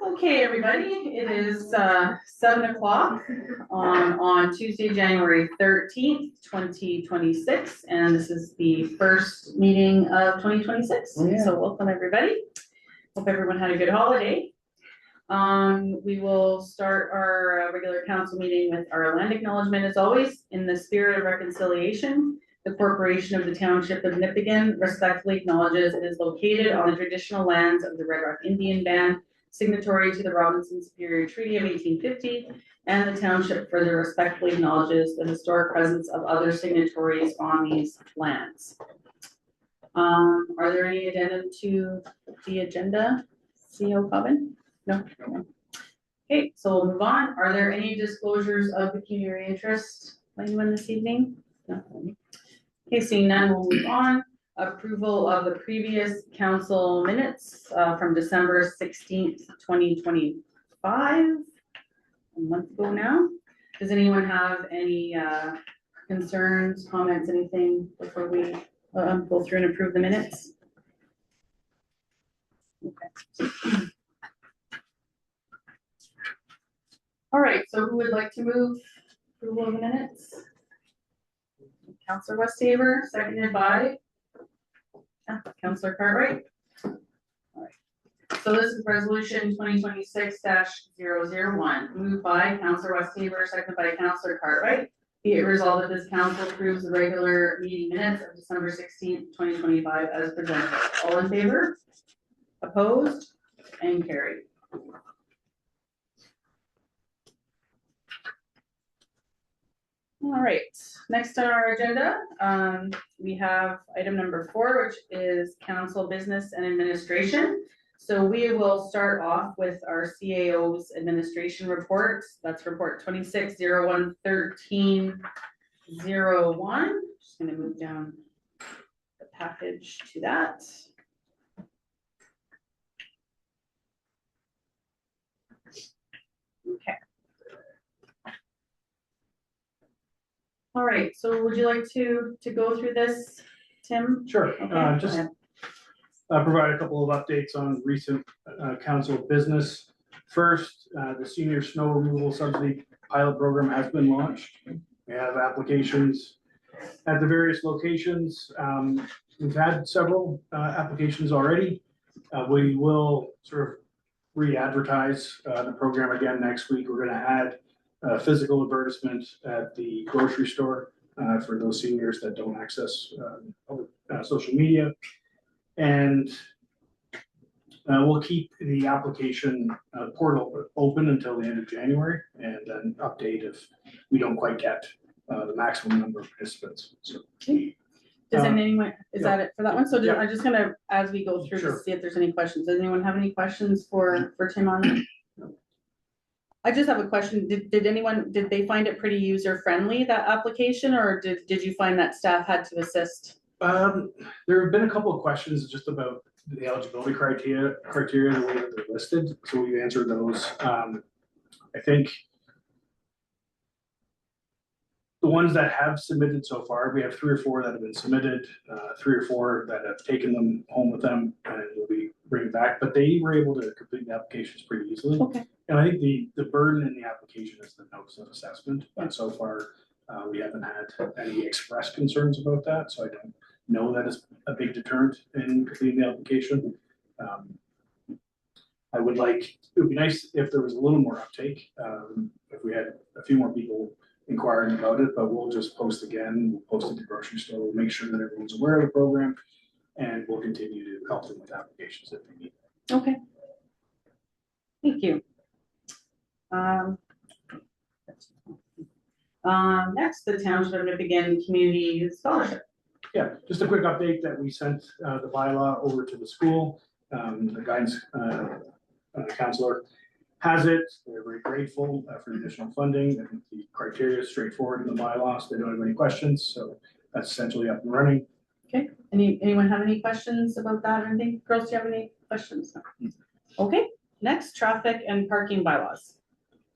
Okay, everybody, it is 7 o'clock on Tuesday, January 13th, 2026, and this is the first meeting of 2026. So welcome, everybody. Hope everyone had a good holiday. We will start our regular council meeting with our land acknowledgement, as always, in the spirit of reconciliation. The Corporation of the Township of Nipigon respectfully acknowledges it is located on the traditional lands of the Red Rock Indian Band, signatory to the Robinson Superior Treaty of 1850, and the township further respectfully acknowledges the historic presence of other signatories on these lands. Are there any addendum to the agenda, CEO Cobbin? No. Okay, so we'll move on. Are there any disclosures of pecuniary interest by anyone this evening? No. Okay, seeing none, we'll move on. Approval of the previous council minutes from December 16th, 2025, a month ago now. Does anyone have any concerns, comments, anything before we go through and approve the minutes? Okay. All right, so who would like to move approval of the minutes? Councillor Westhaver, seconded by Councillor Cartwright. All right. So this is resolution 2026-001, moved by Councillor Westhaver, seconded by Councillor Cartwright. Be it resolved that this council approves the regular meeting minutes of December 16th, 2025 as presented. All in favor? Opposed? And carried. All right, next on our agenda, we have item number 4, which is council business and administration. So we will start off with our CAO's administration report. That's report 26-01-13-01. Just going to move down the package to that. Okay. All right, so would you like to go through this, Tim? Sure. Okay, Just provide a couple of updates on recent council business. First, the senior snow removal subsidy pilot program has been launched. We have applications at the various locations. We've had several applications already. We will sort of re-advertise the program again next week. We're going to add physical advertisement at the grocery store for those seniors that don't access social media. And we'll keep the application portal open until the end of January and then update if we don't quite get the maximum number of participants. So, does anyone, is that it for that one? So yeah. I'm just gonna, as we go through, Sure. to see if there's any questions. Does anyone have any questions for Tim on that? No. I just have a question. Did they find it pretty user friendly, that application, or did you find that staff had to assist? There have been a couple of questions just about the eligibility criteria, the way that they're listed. So we answered those. I think the ones that have submitted so far, we have 3 or 4 that have been submitted, 3 or 4 that have taken them home with them and will be bringing back, but they were able to complete the applications pretty easily. Okay. And I think the burden in the application is the notice of assessment, but so far we haven't had any express concerns about that. So I don't know that is a big deterrent in completing the application. It would be nice if there was a little more uptake, if we had a few more people inquiring about it, but we'll just post again. We'll post at the grocery store. We'll make sure that everyone's aware of the program, and we'll continue to help them with applications if they need. Okay. Thank you. Next, the Township of Nipigon Community Youth Scholarship. Yeah, just a quick update that we sent the bylaw over to the school. The guidance counselor has it. They're very grateful for the additional funding. I think the criteria is straightforward in the bylaw, so they don't have any questions. So that's essentially up and running. Okay. Anyone have any questions about that or anything? Girls, do you have any questions? No. Okay. Next, traffic and parking bylaws.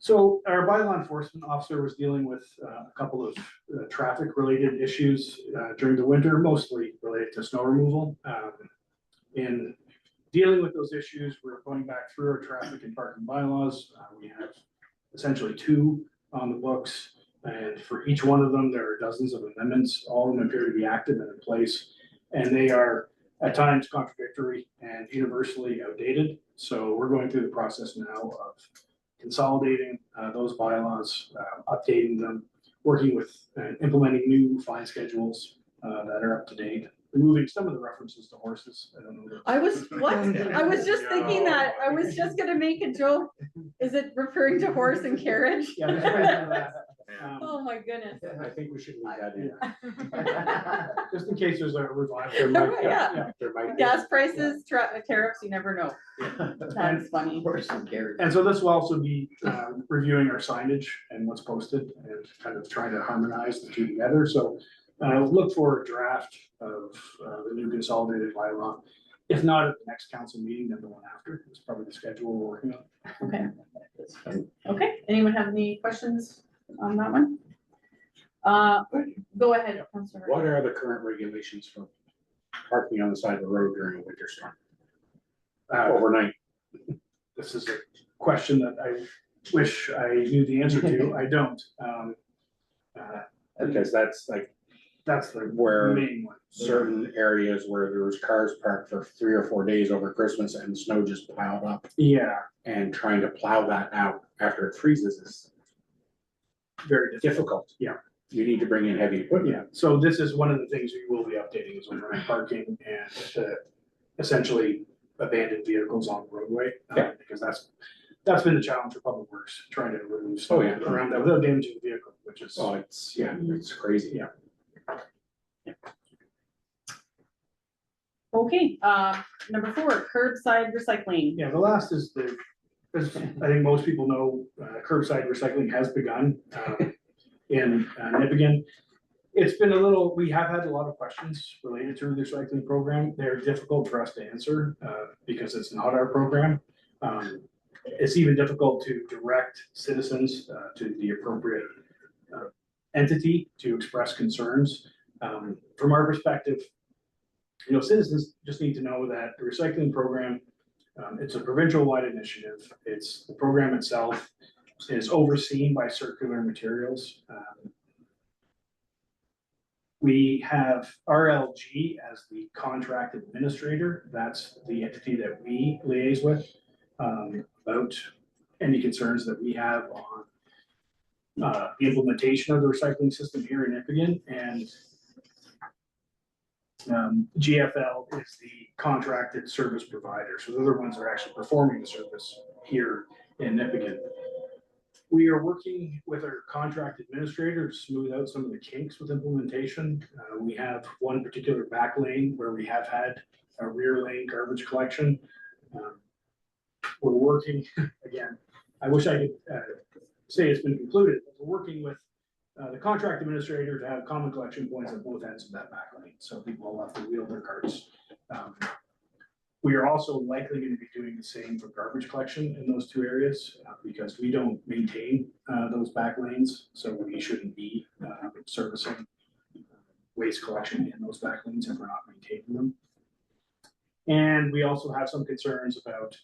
So our bylaw enforcement officer was dealing with a couple of traffic related issues during the winter, mostly related to snow removal. In dealing with those issues, we're going back through our traffic and parking bylaws. We have essentially 2 on the books. And for each one of them, there are dozens of amendments. All of them appear to be active and in place. And they are at times contradictory and universally outdated. So we're going through the process now of consolidating those bylaws, updating them, working with implementing new fine schedules that are up to date, removing some of the references to horses. I don't know. I was, what? I was just thinking that, I was just gonna make a joke. Is it referring to horse and carriage? Yeah, there's quite a bit of that. Oh, my goodness. I think we should leave that in. Just in case there's a There revival. might- Yeah. There might be. Gas prices, tariffs, you never know. That's funny. Horse and carriage. And so this will also be reviewing our signage and what's posted and kind of trying to harmonize the 2 together. So look for a draft of the new consolidated bylaw. If not at the next council meeting, then the one after. It's probably the schedule we're working on. Okay. Okay, anyone have any questions on that one? Go ahead, Councilor. What are the current regulations for parking on the side of the road during a winter storm? Overnight? This is a question that I wish I knew the answer to. I don't. Because that's like That's the where main one. certain areas where there was cars parked for 3 or 4 days over Christmas and the snow just piled up, Yeah, and trying to plow that out after it freezes is very difficult. difficult. Yeah. You need to bring in heavy equipment. Yeah, so this is one of the things we will be updating is overnight parking and essentially abandoned vehicles on the roadway. Yeah. Because that's been the challenge for Public Works, trying to remove Oh, snow yeah. around that without damaging the vehicle, which is. Oh, it's crazy. Yeah. Okay, number 4, curbside recycling. Yeah, the last is as I think most people know, curbside recycling has begun in Nipigon. It's been we have had a lot of questions related to the recycling program. They're difficult for us to answer because it's not our program. It's even difficult to direct citizens to the appropriate entity to express concerns. From our perspective, citizens just need to know that the recycling program, it's a provincial-wide initiative. The program itself is overseen by Circular Materials. We have RLG as the contract administrator. That's the entity that we liaise with about any concerns that we have on the implementation of the recycling system here in Nipigon. And GFL is the contracted service provider. So they're the ones that are actually performing the service here in Nipigon. We are working with our contract administrator to smooth out some of the kinks with implementation. We have one particular back lane where we have had a rear lane garbage collection. We're working, again, I wish I could say it's been concluded, but we're working with the contract administrator to have common collection points at both ends of that back lane, so people will have to wheel their carts. We are also likely going to be doing the same for garbage collection in those 2 areas because we don't maintain those back lanes, so we shouldn't be servicing waste collection in those back lanes if we're not maintaining them. And we also have some concerns about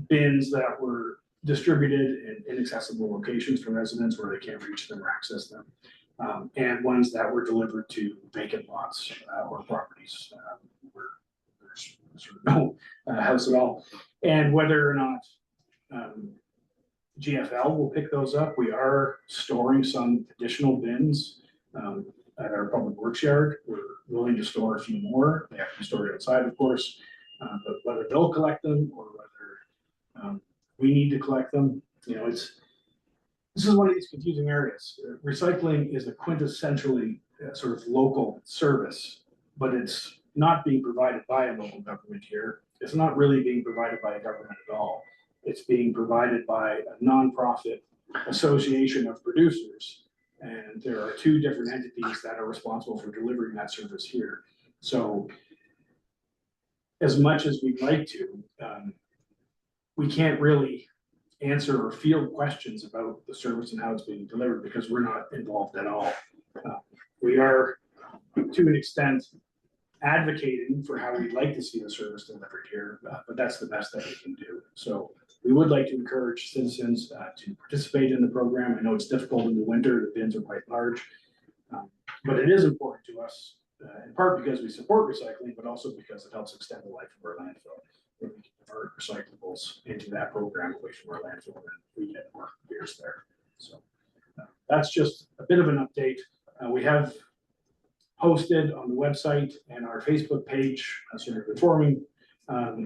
bins that were distributed in inaccessible locations for residents where they can't reach them or access them, and ones that were delivered to vacant lots or properties where there's sort of no house at all. And whether or not GFL will pick those up, we are storing some additional bins at our public works yard. We're willing to store a few more. They have to be stored outside, of course, but whether they'll collect them or whether we need to collect them, this is one of these confusing areas. Recycling is a quintessentially sort of local service, but it's not being provided by a local government here. It's not really being provided by a government at all. It's being provided by a nonprofit association of producers. And there are 2 different entities that are responsible for delivering that service here. So as much as we'd like to, we can't really answer or field questions about the service and how it's being delivered because we're not involved at all. We are, to an extent, advocating for how we'd like to see the service delivered here, but that's the best that we can do. So we would like to encourage citizens to participate in the program. I know it's difficult in the winter, the bins are quite large. But it is important to us, in part because we support recycling, but also because it helps extend the life of our landfill. When we can convert recyclables into that program away from our landfill, and we get more beers there. So that's just a bit of an update. We have posted on the website and our Facebook page, sort of informing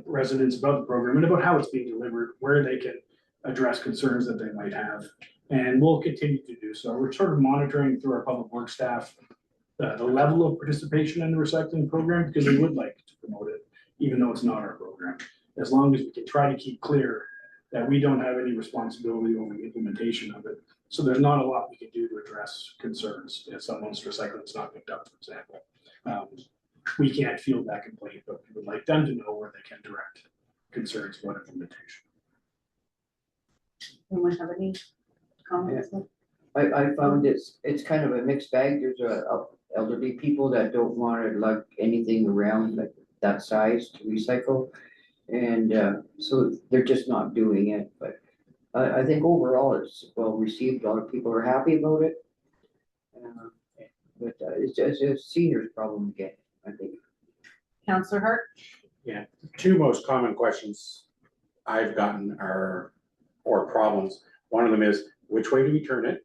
residents about the program and about how it's being delivered, where they can address concerns that they might have. And we'll continue to do so. We're sort of monitoring through our public works staff the level of participation in the recycling program, because we would like to promote it, even though it's not our program. As long as we can try to keep clear that we don't have any responsibility over the implementation of it. So there's not a lot we can do to address concerns if someone's recycling is not picked up, for example. We can't field that complaint, but we would like them to know where they can direct concerns about implementation. Anyone have any comments? I found it's kind of a mixed bag. There's elderly people that don't want to lug anything around like that size to recycle. And so they're just not doing it, but I think overall it's well received. A lot of people are happy about it. But it's just a seniors problem again, I think. Councillor Hart? Two most common questions I've gotten are, or problems. One of them is, which way do we turn it?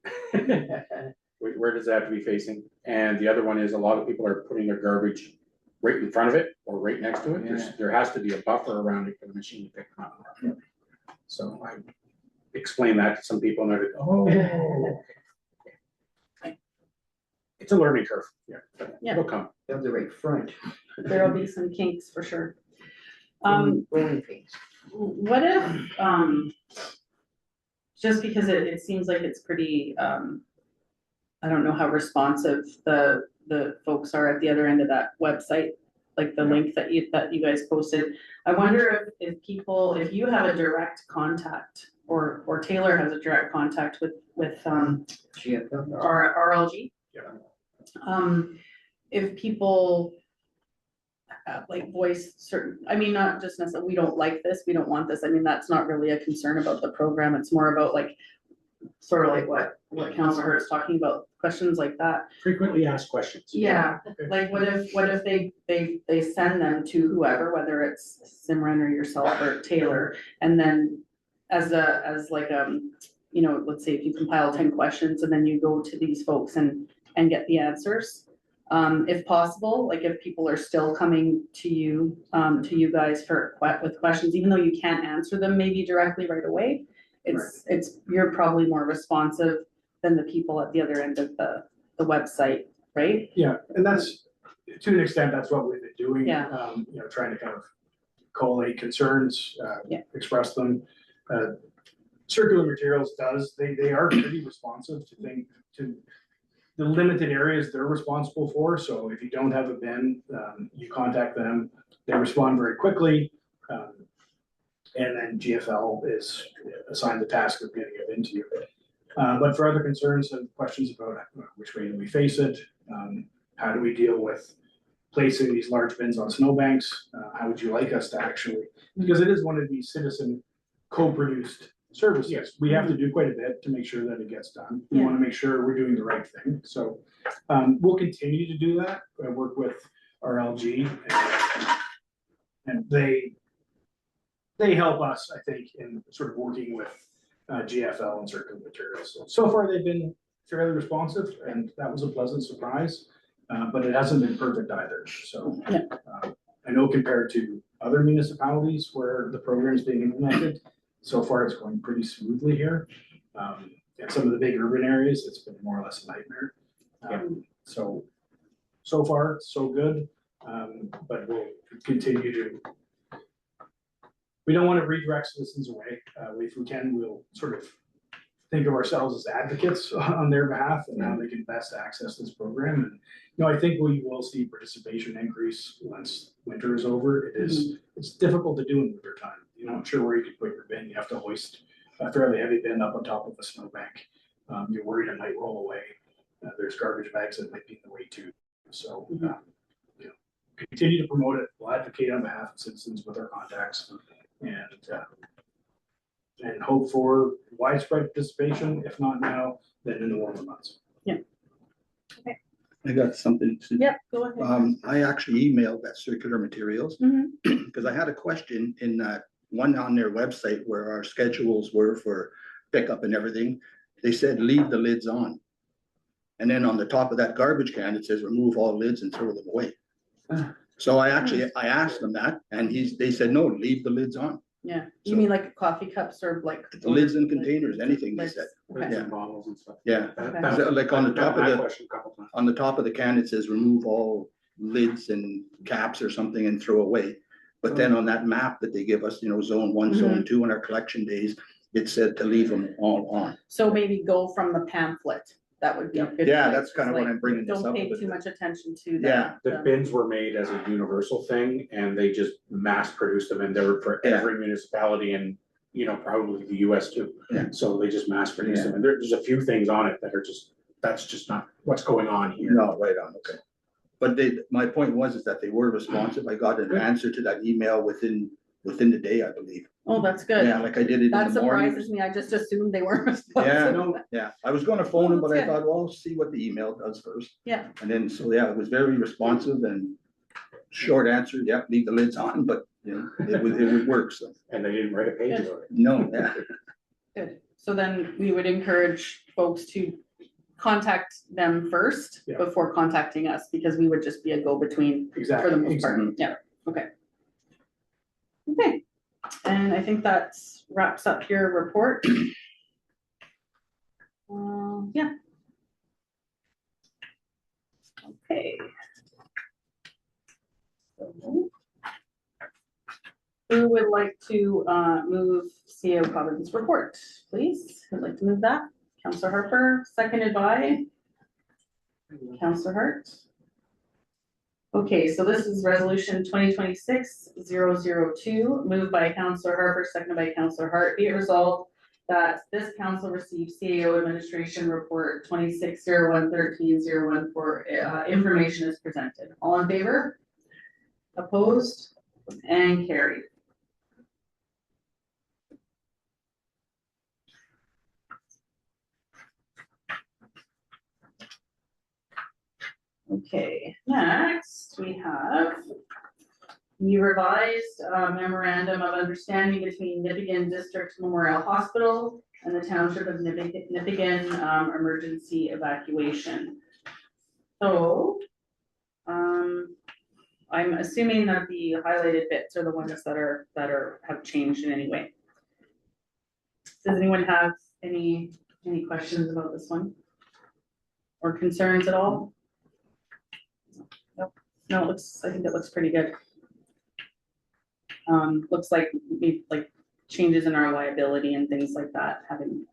Where does it have to be facing? And the other one is, a lot of people are putting their garbage right in front of it or right next to it. There has to be a buffer around it for the machine to pick them up. So I explained that to some people and they're like, oh. It's a learning curve, but it'll come. Of the right front. There'll be some kinks for sure. Rolling things. What if, just because it seems like it's pretty, I don't know how responsive the folks are at the other end of that website, like the link that you guys posted. I wonder if you have a direct contact, or Taylor has a direct contact with RLG. Yeah. If people like voice certain, I mean, not just necessarily, we don't like this, we don't want this. I mean, that's not really a concern about the program. It's more about like, sort of like what Councilor Hurt's talking about, questions like that. Frequently asked questions. Yeah, Okay. like what if they send them to whoever, whether it's Simran or yourself or Taylor, and then as you know, let's say if you compile 10 questions and then you go to these folks and get the answers. If possible, like if people are still coming to you guys with questions, even though you can't answer them maybe directly right away, you're probably more responsive than the people at the other end of the website, right? Yeah, and that's, to an extent, that's what we've been doing. Yeah. You know, trying to kind of collate concerns, express them. Circular Materials they are pretty responsive to the limited areas they're responsible for. So if you don't have a bin, you contact them, they respond very quickly. And then GFL is assigned the task of getting it into you. But for other concerns and questions about which way do we face it, how do we deal with placing these large bins on snowbanks, how would you like us to actually, because it is one of these citizen co-produced services. Yes. We have to do quite a bit to make sure that it gets done. We want to make sure we're doing the right thing. So we'll continue to do that. I work with RLG and they help us, I think, in sort of working with GFL and Circular Materials. So far they've been fairly responsive, and that was a pleasant surprise, but it hasn't been perfect either. So I know compared to other municipalities where the program is being implemented, so far it's going pretty smoothly here. In some of the big urban areas, it's been more or less a nightmare. So far, so good, but we'll continue to. We don't want to redirect citizens away. If we can, we'll sort of think of ourselves as advocates on their behalf and how they can best access this program. And you know, I think we will see participation increase once winter is over. It's difficult to do in winter time. You're not sure where you can put your bin. You have to hoist a fairly heavy bin up on top of a snowbank. You're worried it might roll away. There's garbage bags that might be in the way too. So you know, continue to promote it, we'll advocate on behalf of citizens with our contacts and hope for widespread participation, if not now, then in the warmer months. I got something to. Yep, go ahead. I actually emailed that circular materials, Mhm. because I had a question in that one on their website where our schedules were for pickup and everything. They said, leave the lids on. And then on the top of that garbage can, it says, remove all lids and throw them away. So I asked them that, and they said, no, leave the lids on. Yeah, you So- mean like coffee cups or like? The lids and containers, anything they Lids. said. Okay. Lids and bottles and stuff. Yeah, That- Okay. that- So, like, on the I've top gotten of that the- question a couple times. on the top of the can, it says, remove all lids and caps or something and throw away. But then on that map that they give us, zone 1, zone 2 on our collection days, it said to leave them all on. So maybe go from the pamphlet, that would be a good. Yeah, place. that's kind of what Like, I'm bringing this Don't up pay with. too much attention to that. Yeah. The bins were made as a universal thing and they just mass produced them and they were for Yeah. every municipality and, probably the US too. Yeah. So they just mass produced them and there's a few things on it that are that's just not what's going on here. No, right on, okay. But my point was that they were responsive. I got an answer to that email within the day, I believe. Oh, that's good. Yeah, like I did it in That the morning. surprises me. I just assumed they weren't Yeah, responsive. no, yeah. I was gonna phone him, but I That's good. thought, well, see what the email does first. Yeah. And then, so yeah, it was very responsive and short answer, yeah, leave the lids on, but it would work, so. And they didn't write a page about it. No, yeah, Good. So then we would encourage folks to contact them first Yeah. before contacting us, because we would just be a go-between for the Exactly. most part. Yeah, okay. Okay, and I think that wraps up your report. Yeah. Okay. So, who would like to move CO Cobbins report, please? Who'd like to move that? Counselor Harper, seconded by Counselor Hart. Okay, so this is resolution 2026-002, moved by Counselor Harper, seconded by Counselor Hart. Be it resolved that this council receives CAO administration report 26-01-13-014, information is presented. All in favor? Opposed? And carried. Okay, next we have the revised memorandum of understanding between Nipigon District Memorial Hospital and the Township of Nipigon Emergency Evacuation. So, I'm assuming that the highlighted bits are the ones that have changed in any way. Does anyone have any questions about this one? Or concerns at all? Nope. No, I think it looks pretty good. Looks like maybe like changes in our liability and things like that, having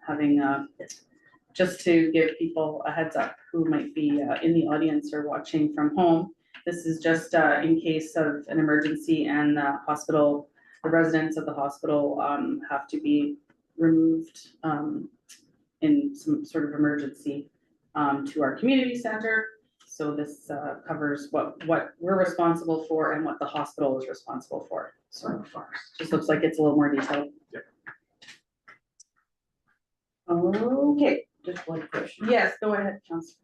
just to give people a heads up who might be in the audience or watching from home. This is just in case of an emergency and the hospital, the residents of the hospital have to be removed in some sort of emergency to our community center. So this covers what we're responsible for and what the hospital is responsible for. So just looks like it's a little more detailed. Yep. Okay, Just one question. yes, go ahead, Councilor.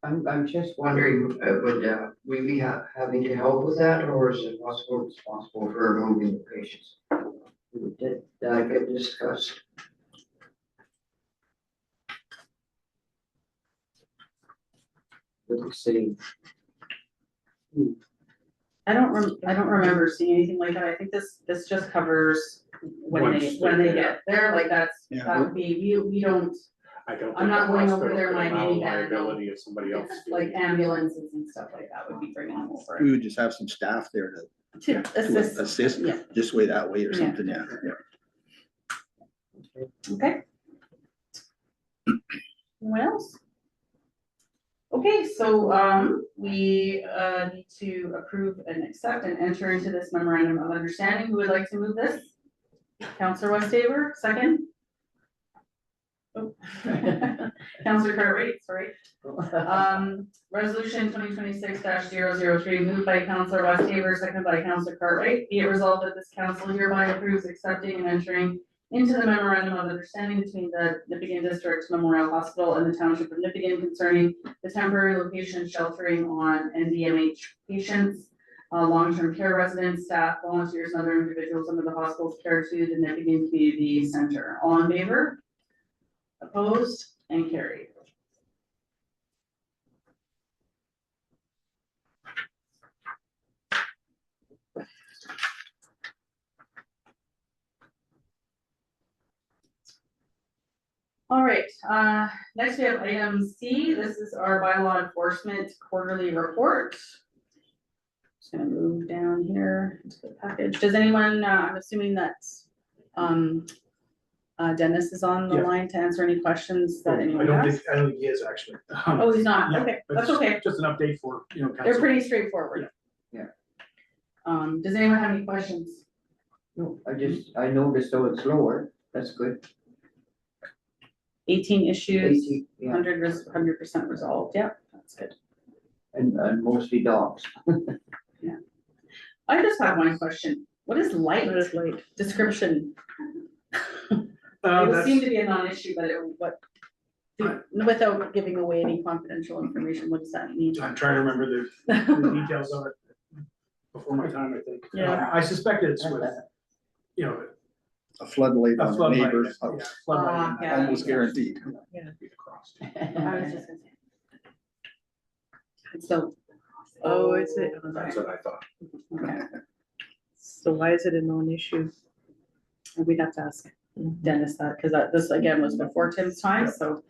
I'm just wondering, would we be having to help with that, or is the hospital responsible for removing the patients? Did that get discussed? With the city? I don't remember seeing anything like that. I think this just covers when they get there, like that would be, we don't, I don't. I'm think not the going over hospital there, could my allow minivan, liability if somebody else. it's did. like ambulances and stuff like that would be bringing them over. we would just have some staff there To to assist, assist yeah. this way, that way or Yeah. something, yeah. Okay. Anyone else? Okay, so we need to approve and accept and enter into this memorandum of understanding. Who would like to move this? Counselor Westaver, second. Counselor Cartwright, sorry. Resolution 2026-003, moved by Counselor West Haver, seconded by Counselor Cartwright. Be it resolved that this council hereby approves accepting and entering into the memorandum of understanding between the Nipigon District Memorial Hospital and the Township of Nipigon concerning the temporary location sheltering on NDMH patients, long-term care residents, staff, volunteers, and other individuals under the hospital's care to the Nipigon Community Center. All in favor? Opposed and carried. All right, next we have item C. This is our bylaw enforcement quarterly report. Just gonna move down here to the package. Does anyone, I'm assuming that Dennis is on the Yeah. line to answer any questions that I anyone don't has? think, I don't think he is actually. Oh, he's not, Yeah, okay, but that's just- okay. Just an update for, They're council. pretty straightforward. Yeah. Does anyone have any questions? No, I noticed though it's lower, that's good. 18 issues, 18, yeah, 100% resolved, yeah, that's good. and mostly dogs. I just have one question. What is light? What is light? Description. It would That's, seem to be a non-issue, but without giving away any confidential information, what does that mean? I'm trying to remember the details of it before my time, I think. Yeah. I suspect it's with, A floodlight a on the floodlight. neighbor's Yeah, house, floodlight. Yeah. almost guaranteed. I was just gonna say. So. Oh, is it? That's what I thought. Okay, So why is it a non-issue? we'd have to ask Dennis that, because this again was before Tim's time, so,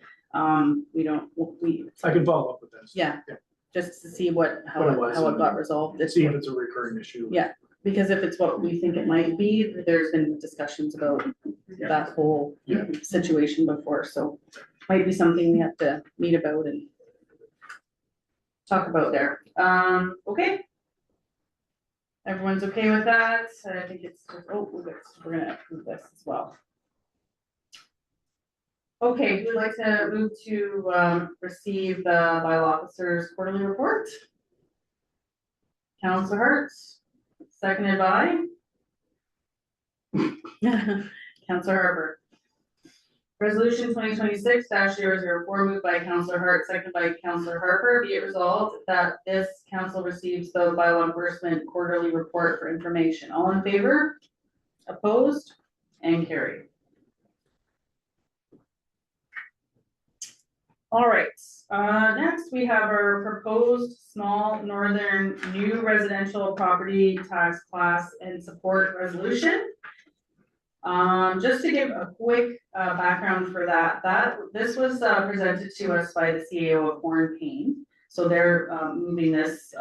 we I can follow up with this. yeah, just to see how What it was. it got resolved. This See if it's a recurring issue. Yeah. Because if it's what we think it might be, there's been discussions about that whole Yeah. situation before, so might be something we have to meet about and talk about there. Okay. Everyone's okay with that? I think it's, we're gonna approve this as well. Okay, we'd like to move to, receive the bylaw officer's quarterly report. Counselor Hertz, seconded by Counselor Harper. Resolution 2026-004, moved by Counselor Hart, seconded by Counselor Harper. Be it resolved that this council receives the bylaw enforcement quarterly report for information. All in favor? Opposed? And carried. All right, next we have our proposed small northern new residential property tax class and support resolution. Just to give a quick background for that, this was presented to us by the CAO of Warren Payne. So they're moving this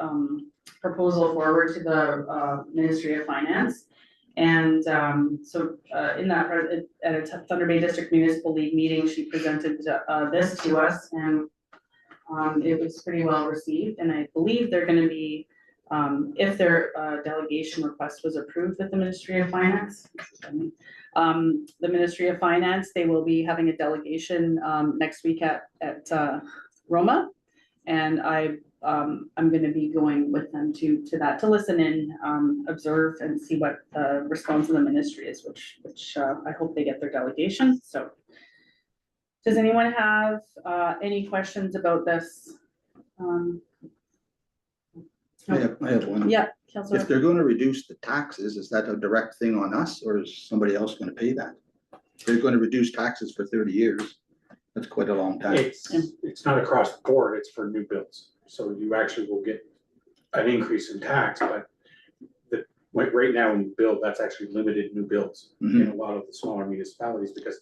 proposal forward to the Ministry of Finance. And so in that, at a Thunder Bay District Municipal League meeting, she presented this to us, and it was pretty well received. And I believe they're gonna be, if their delegation request was approved with the Ministry of Finance, the Ministry of Finance, they will be having a delegation next week at Roma. And I'm gonna be going with them to that, to listen in, observe and see what the response of the ministry is, which I hope they get their delegation, so. Does anyone have any questions about this? I have one. Yeah, Councilor. If they're gonna reduce the taxes, is that a direct thing on us, or is somebody else gonna pay that? If they're gonna reduce taxes for 30 years, that's quite a long time. It's not across the board, it's for new builds, so you actually will get an increase in tax, but right now when you build, that's actually limited new builds Mhm. in a lot of the smaller municipalities, because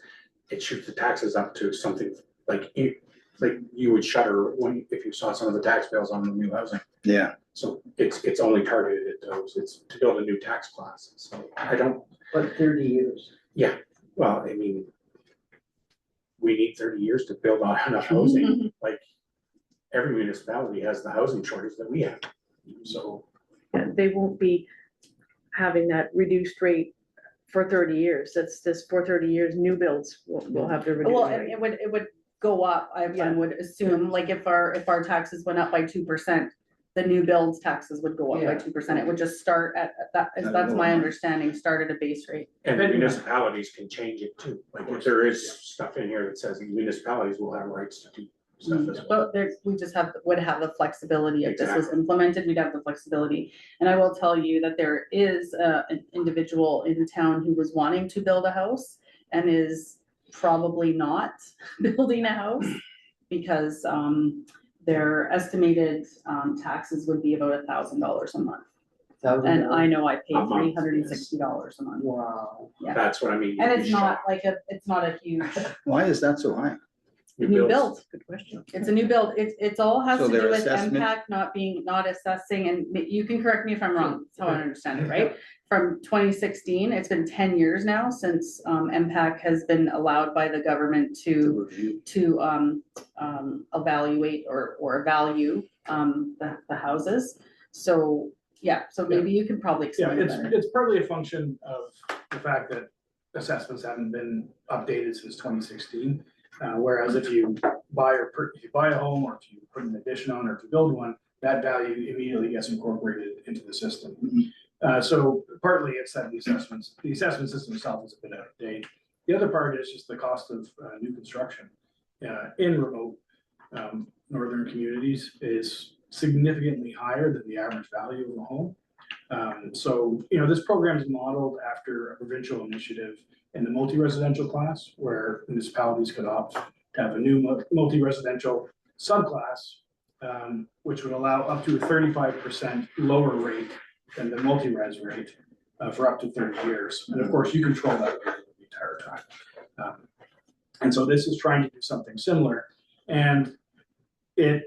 it shoots the taxes up to something like you would shudder if you saw some of the tax bills on the new housing. Yeah, So it's only targeted at those, it's to build a new tax class, so I don't, But 30 years. well, I mean, we need 30 years to build out enough housing, like every municipality has the housing shortage that we have, so. They won't be having that reduced rate for 30 years, that's for 30 years, new builds will have their. Well, reduced rate. it would go up, I Yeah. would assume, like if our taxes went up by 2%, the new builds taxes would go up by Yeah. 2%. It would just start at that, At a that's my lower rate. understanding, start at a base rate. And the municipalities can change it too, like if there is stuff in here that says municipalities will have rights to do stuff as well. But there, we just would have the flexibility if this was implemented, we'd have the flexibility. And I will tell you that there is an individual in town who was wanting to build a house and is probably not building a house because their estimated taxes would be about $1,000 a month. And I know I pay A month, $360 a month. Wow. Yeah. That's what I mean. And you'd it's be not shocked. like it's not a huge Why is that so high? new builds. build. Good question. It's a new build. It's all has So to do their with assessment- impact not assessing, and you can correct me if I'm wrong, that's how I understand it, right? From 2016, it's been 10 years now since MPAC has been allowed by the government to evaluate or value the houses. So, yeah, so maybe you can probably Yeah, explain it better. it's partly a function of the fact that assessments haven't been updated since 2016. Whereas if you buy a home, or if you put an addition on, or if you build one, that value immediately gets incorporated into the system. So partly it's that the assessment system itself is a bit out of date. The other part is just the cost of new construction in remote northern communities is significantly higher than the average value of a home. So, this program is modeled after a provincial initiative in the multi-residential class, where municipalities could opt to have a new multi-residential subclass, which would allow up to a 35% lower rate than the multi-res rate for up to 30 years. And of course, you control that rate the entire time. And so this is trying to do something similar. And it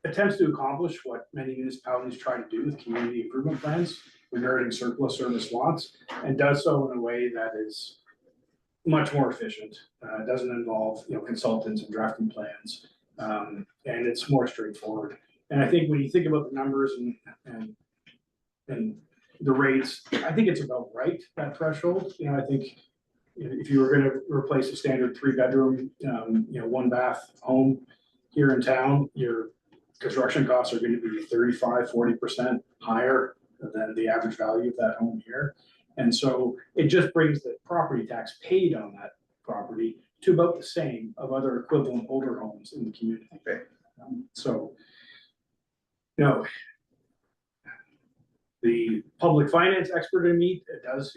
attempts to accomplish what many municipalities try to do with community improvement plans regarding surplus service lots, and does so in a way that is much more efficient. It doesn't involve, consultants and drafting plans, and it's more straightforward. And I think when you think about the numbers and the rates, I think it's about right, that threshold. I think if you were gonna replace a standard 3-bedroom, 1-bath home here in town, your construction costs are gonna be 35-40% higher than the average value of that home here. And so it just brings the property tax paid on that property to about the same of other equivalent older homes in the community. Okay. So, the public finance expert in me does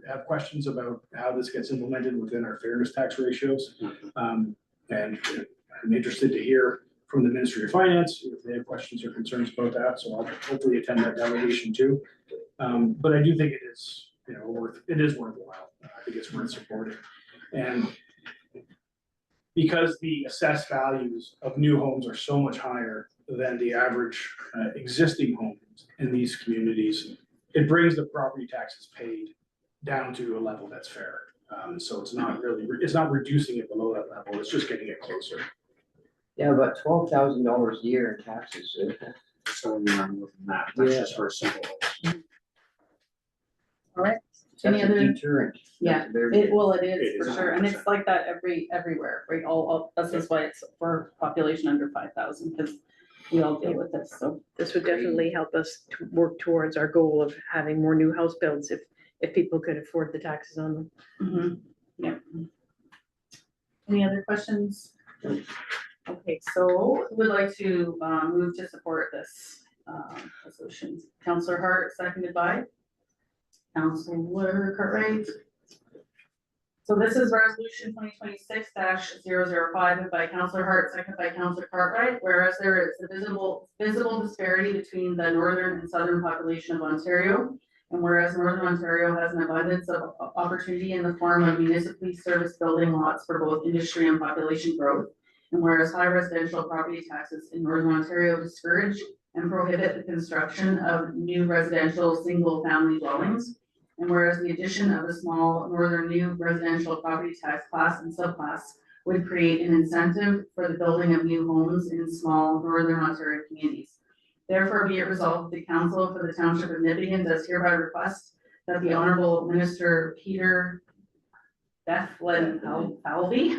have questions about how this gets implemented within our fairness tax ratios. And I'm interested to hear from the Ministry of Finance if they have questions or concerns about that. So I'll hopefully attend that delegation too. But I do think it is, it is worthwhile. I think it's worth supporting. And because the assessed values of new homes are so much higher than the average existing homes in these communities, it brings the property taxes paid down to a level that's fair. So it's not reducing it below that level, it's just getting it closer. Yeah, about $12,000 a year in taxes. So that's just for a simple. All right, That's Any a other- deterrent. Yeah, That's very it, good. well, it is It for is sure, and it's 100%. like that everywhere, right, all, that's just why it's for population under 5,000, because we all deal with this, so. This would definitely help us to work towards our goal of having more new house builds if people could afford the taxes on them. Yeah. Any other questions? Okay, so we'd like to move to support this resolution. Counselor Hart, seconded by Counselor Cartwright. So this is resolution 2026-005 moved by Counselor Hart, seconded by Counselor Cartwright, whereas there is a visible disparity between the northern and southern population of Ontario. And whereas Northern Ontario has an abundance of opportunity in the form of municipally serviced building lots for both industry and population growth. And whereas high residential property taxes in Northern Ontario discourage and prohibit the construction of new residential single-family dwellings. And whereas the addition of a small northern new residential property tax class and subclass would create an incentive for the building of new homes in small Northern Ontario communities. Therefore, be it resolved, the Council for the Township of Nipigon does hereby request that the Honorable Minister Peter Bethlen Falvey,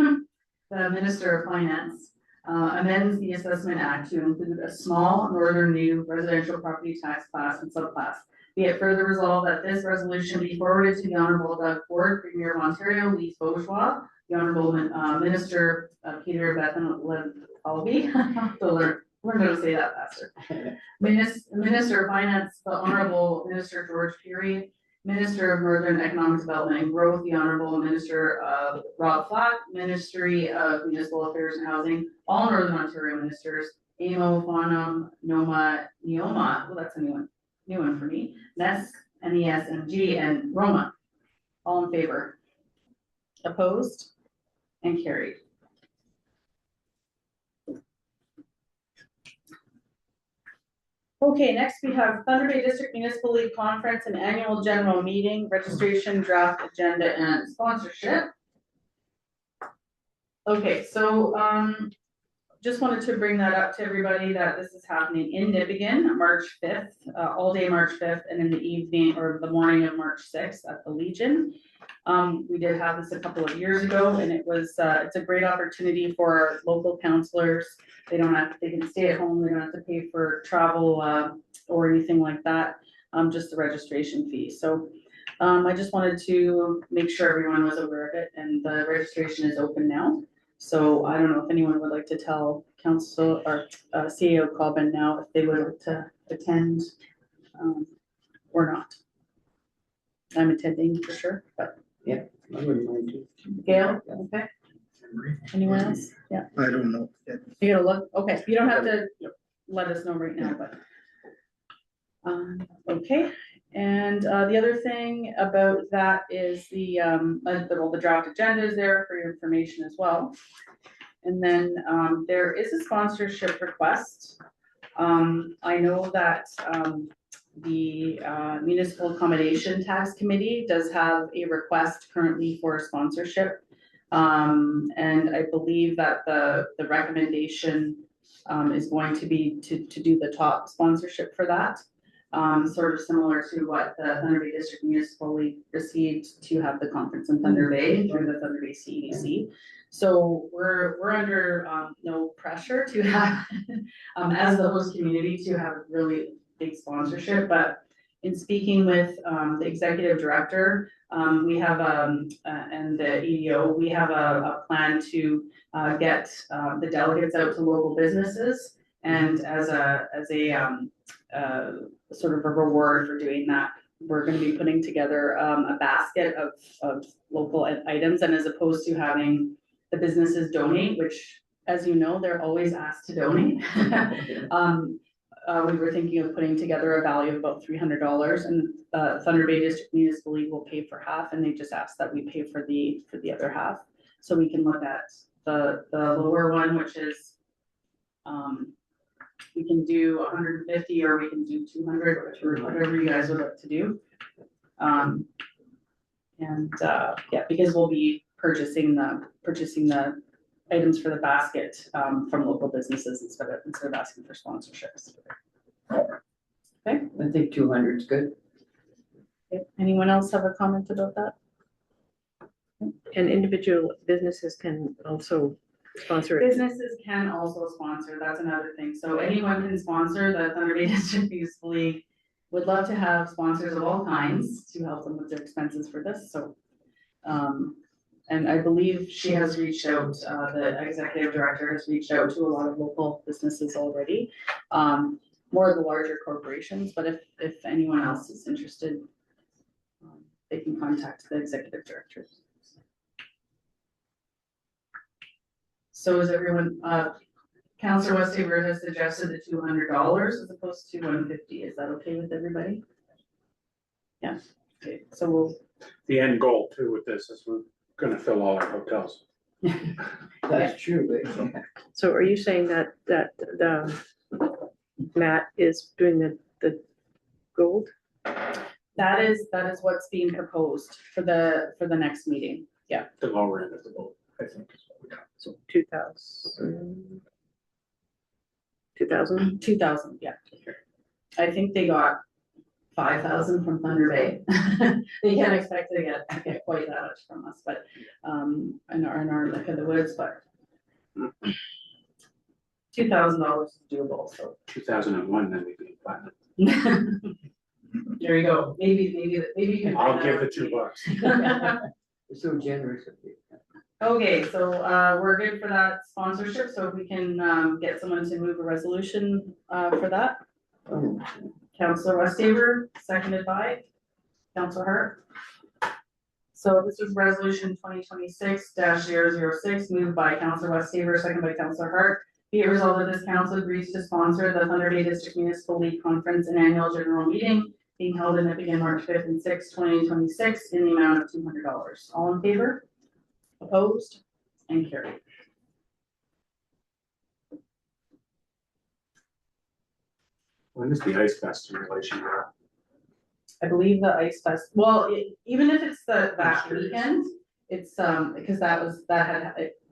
the Minister of Finance, amends the Assessment Act to include a small northern new residential property tax class and subclass. Be it further resolved that this resolution be forwarded to the Honorable Doug Ford, Premier of Ontario, Lise Bourgeois, the Honorable Minister Peter Bethlen Falvey, to learn how to say that faster. Minister of Finance, the Honorable Minister George Peary, Minister of Northern Economic Development and Growth, the Honorable Minister Rob Flack, Ministry of Municipal Affairs and Housing, all Northern Ontario ministers, Amo, Bonham, Neoma, well, that's a new one for me, NESMG, and Roma. All in favor? Opposed? And carried. Okay, next we have Thunder Bay District Municipal League Conference and Annual General Meeting, registration, draft agenda, and sponsorship. Okay, so, just wanted to bring that up to everybody that this is happening in Nibigan, March 5th, all day March 5th, and in the evening or the morning of March 6th at the Legion. We did have this a couple of years ago, and it was, it's a great opportunity for our local counselors. They can stay at home, they don't have to pay for travel, or anything like that, just the registration fee. So, I just wanted to make sure everyone was aware of it, and the registration is open now. So I don't know if anyone would like to tell council or CEO Cobbin now if they would like to attend, or not. I'm attending for sure, but I wouldn't mind to. Gail, okay? Anyone else? Yeah, I don't know. you gotta look, okay, you don't have to let us know right now, but. Okay, and the other thing about that is the draft agenda is there for your information as well. And then there is a sponsorship request. I know that the Municipal Accommodation Tax Committee does have a request currently for sponsorship. And I believe that the recommendation is going to be to do the top sponsorship for that. Sort of similar to what the Thunder Bay District Municipal League received to have the conference in Thunder Bay through the Thunder Bay CEDC. So we're under no pressure to have, as the host community, to have really big sponsorship, but in speaking with the executive director, we have and the EDO, we have a plan to get the delegates out to local businesses, and as a sort of a reward for doing that, we're going to be putting together a basket of local items, and as opposed to having the businesses donate, which, as you know, they're always asked to donate. We were thinking of putting together a value of about $300, and Thunder Bay District Municipal League will pay for half, and they just asked that we pay for the other half. So we can look at the lower one, which is we can do 150 or we can do 200, whatever you guys would like to do. Yeah, because we'll be purchasing the items for the basket from local businesses instead of asking for sponsorships. Okay, I think 200 is good. okay. Anyone else have a comment about that? And individual businesses can also sponsor it. Businesses can also sponsor, that's another thing. So anyone can sponsor. The Thunder Bay District Municipal League would love to have sponsors of all kinds to help them with their expenses for this, so. And I believe she has reached out, the executive director has reached out to a lot of local businesses already. More of the larger corporations, but if anyone else is interested, they can contact the executive director. So is everyone, Councillor Westaver has suggested the $200 as opposed to $150. Is that okay with everybody? Yeah, okay, so we'll. The end goal too with this is we're gonna fill all our hotels. That's true. But So are you saying that the Matt is doing the gold? That is what's being proposed for the next meeting. Yeah. The lower end of the boat, I think is what we got. So 2,000. 2,000? 2,000, yeah. I think they got 5,000 from Thunder Bay. They can't expect to get quite that much from us, but, in our neck of the woods, but $2,000 is doable, so. 2001, then we'd be in platinum. There you go, maybe you can. I'll give the $2. You're so generous of you. Okay, so, we're good for that sponsorship, so if we can, get someone to move a resolution, for that. Oh, Counselor Westaver, seconded by Counselor Hart. So this is resolution 2026-006, moved by Counselor Westaver, seconded by Counselor Hart. Be it resolved that this council agrees to sponsor the Thunder Bay District Municipal League Conference and Annual General Meeting being held in Nippigan, March 5th and 6th, 2026, in the amount of $200. All in favor? Opposed? And carried. When is the Ice Fest in relation to that? I believe the Ice Fest, well, even if it's that curious. weekend, it's, because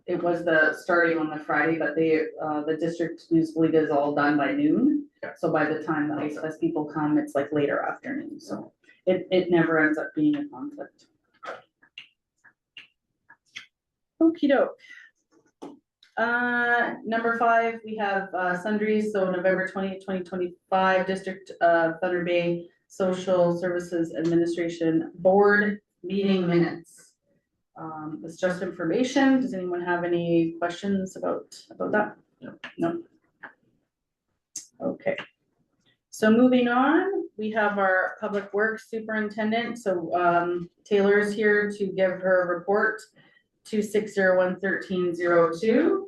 it was the starting on the Friday, but the district municipal league is all done by noon. Okay. So by the time the Ice Fest people come, it's like later afternoon, so it never ends up being a conflict. Okey doke. Number 5, we have sundries, so November 20th, 2025, District Thunder Bay Social Services Administration Board meeting minutes. It's just information. Does anyone have any questions about that? No. Okay. So moving on, we have our Public Works Superintendent. So Taylor is here to give her report 26011302.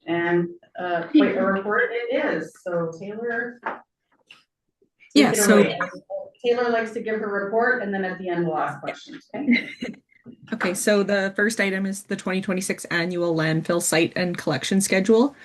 And quite a report it is. So Taylor. Yeah, take it so away. Taylor likes to give her report and then at the end we'll ask questions, okay? okay, so the first item is the 2026 annual landfill site and collection schedule.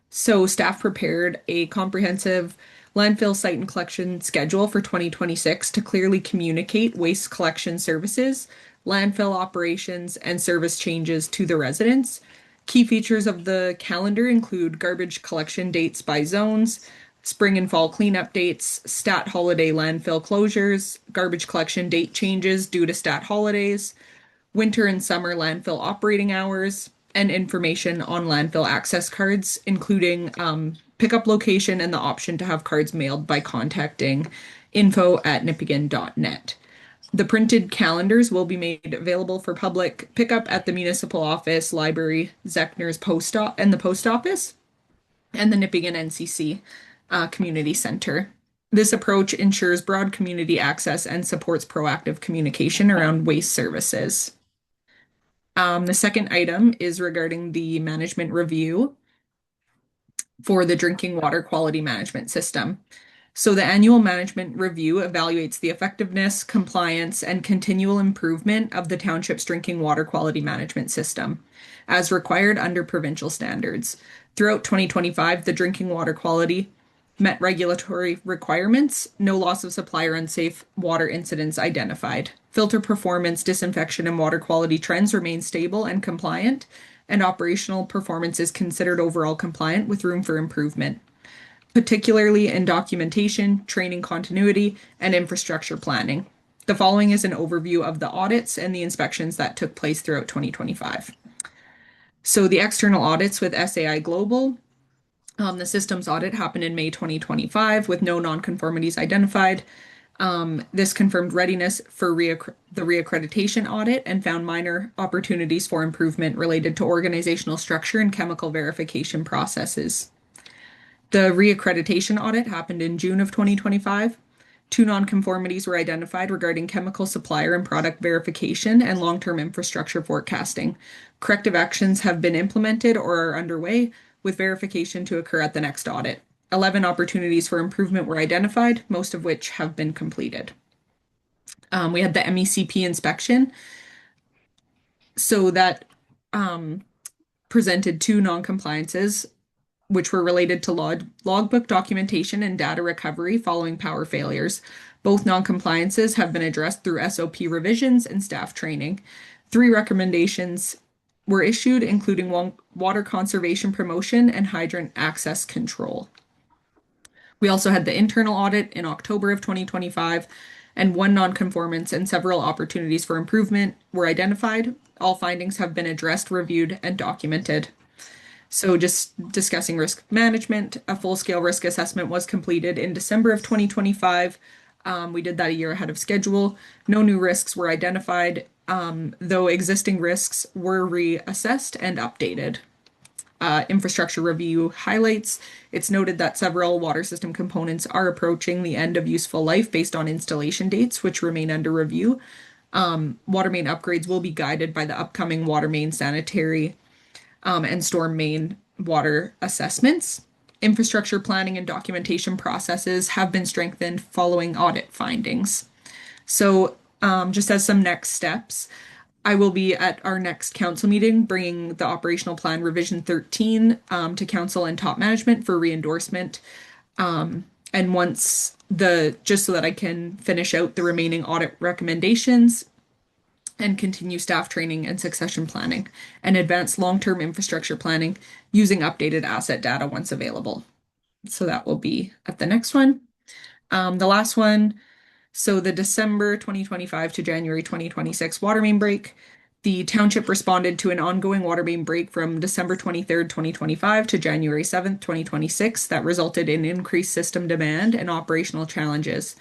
So staff prepared a comprehensive landfill site and collection schedule for 2026 to clearly communicate waste collection services, landfill operations, and service changes to the residents. Key features of the calendar include garbage collection dates by zones, spring and fall cleanup dates, stat holiday landfill closures, garbage collection date changes due to stat holidays, winter and summer landfill operating hours, and information on landfill access cards, including pickup location and the option to have cards mailed by contacting info@nippigan.net. The printed calendars will be made available for public pickup at the municipal office, library, Zechner's post and the post office, and the Nippigan NCC Community Center. This approach ensures broad community access and supports proactive communication around waste services. The second item is regarding the management review for the drinking water quality management system. So the annual management review evaluates the effectiveness, compliance, and continual improvement of the township's drinking water quality management system, as required under provincial standards. Throughout 2025, the drinking water quality met regulatory requirements, no loss of supply or unsafe water incidents identified. Filter performance, disinfection, and water quality trends remain stable and compliant, and operational performance is considered overall compliant with room for improvement, particularly in documentation, training continuity, and infrastructure planning. The following is an overview of the audits and the inspections that took place throughout 2025. So the external audits with SAI Global, the systems audit happened in May 2025 with no nonconformities identified. This confirmed readiness for the reaccreditation audit and found minor opportunities for improvement related to organizational structure and chemical verification processes. The reaccreditation audit happened in June of 2025. 2 nonconformities were identified regarding chemical supplier and product verification and long-term infrastructure forecasting. Corrective actions have been implemented or are underway, with verification to occur at the next audit. 11 opportunities for improvement were identified, most of which have been completed. We had the MECP inspection. So that presented 2 non-compliances, which were related to logbook documentation and data recovery following power failures. Both non-compliances have been addressed through SOP revisions and staff training. 3 recommendations were issued, including water conservation promotion and hydrant access control. We also had the internal audit in October of 2025, and one nonconformance and several opportunities for improvement were identified. All findings have been addressed, reviewed, and documented. So just discussing risk management, a full-scale risk assessment was completed in December of 2025. We did that a year ahead of schedule. No new risks were identified, though existing risks were reassessed and updated. Infrastructure review highlights. It's noted that several water system components are approaching the end of useful life based on installation dates, which remain under review. Water main upgrades will be guided by the upcoming water main sanitary and storm main water assessments. Infrastructure planning and documentation processes have been strengthened following audit findings. So, just as some next steps, I will be at our next council meeting bringing the operational plan revision 13 to council and top management for re-endorsement. And once just so that I can finish out the remaining audit recommendations and continue staff training and succession planning and advance long-term infrastructure planning using updated asset data once available. So that will be at the next one. The last one, so the December 2025 to January 2026 water main break. The township responded to an ongoing water main break from December 23rd, 2025 to January 7th, 2026 that resulted in increased system demand and operational challenges.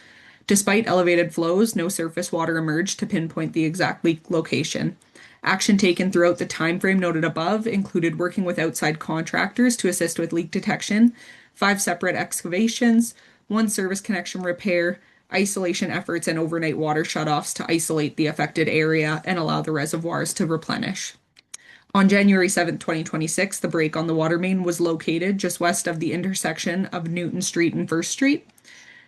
Despite elevated flows, no surface water emerged to pinpoint the exact leak location. Action taken throughout the time frame noted above included working with outside contractors to assist with leak detection, 5 separate excavations, 1 service connection repair, isolation efforts, and overnight water shutoffs to isolate the affected area and allow the reservoirs to replenish. On January 7th, 2026, the break on the water main was located just west of the intersection of Newton Street and First Street.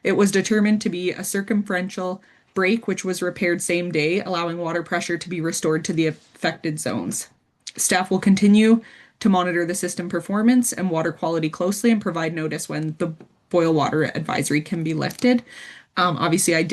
It was determined to be a circumferential break, which was repaired same day, allowing water pressure to be restored to the affected zones. Staff will continue to monitor the system performance and water quality closely and provide notice when the boil water advisory can be lifted. Obviously, I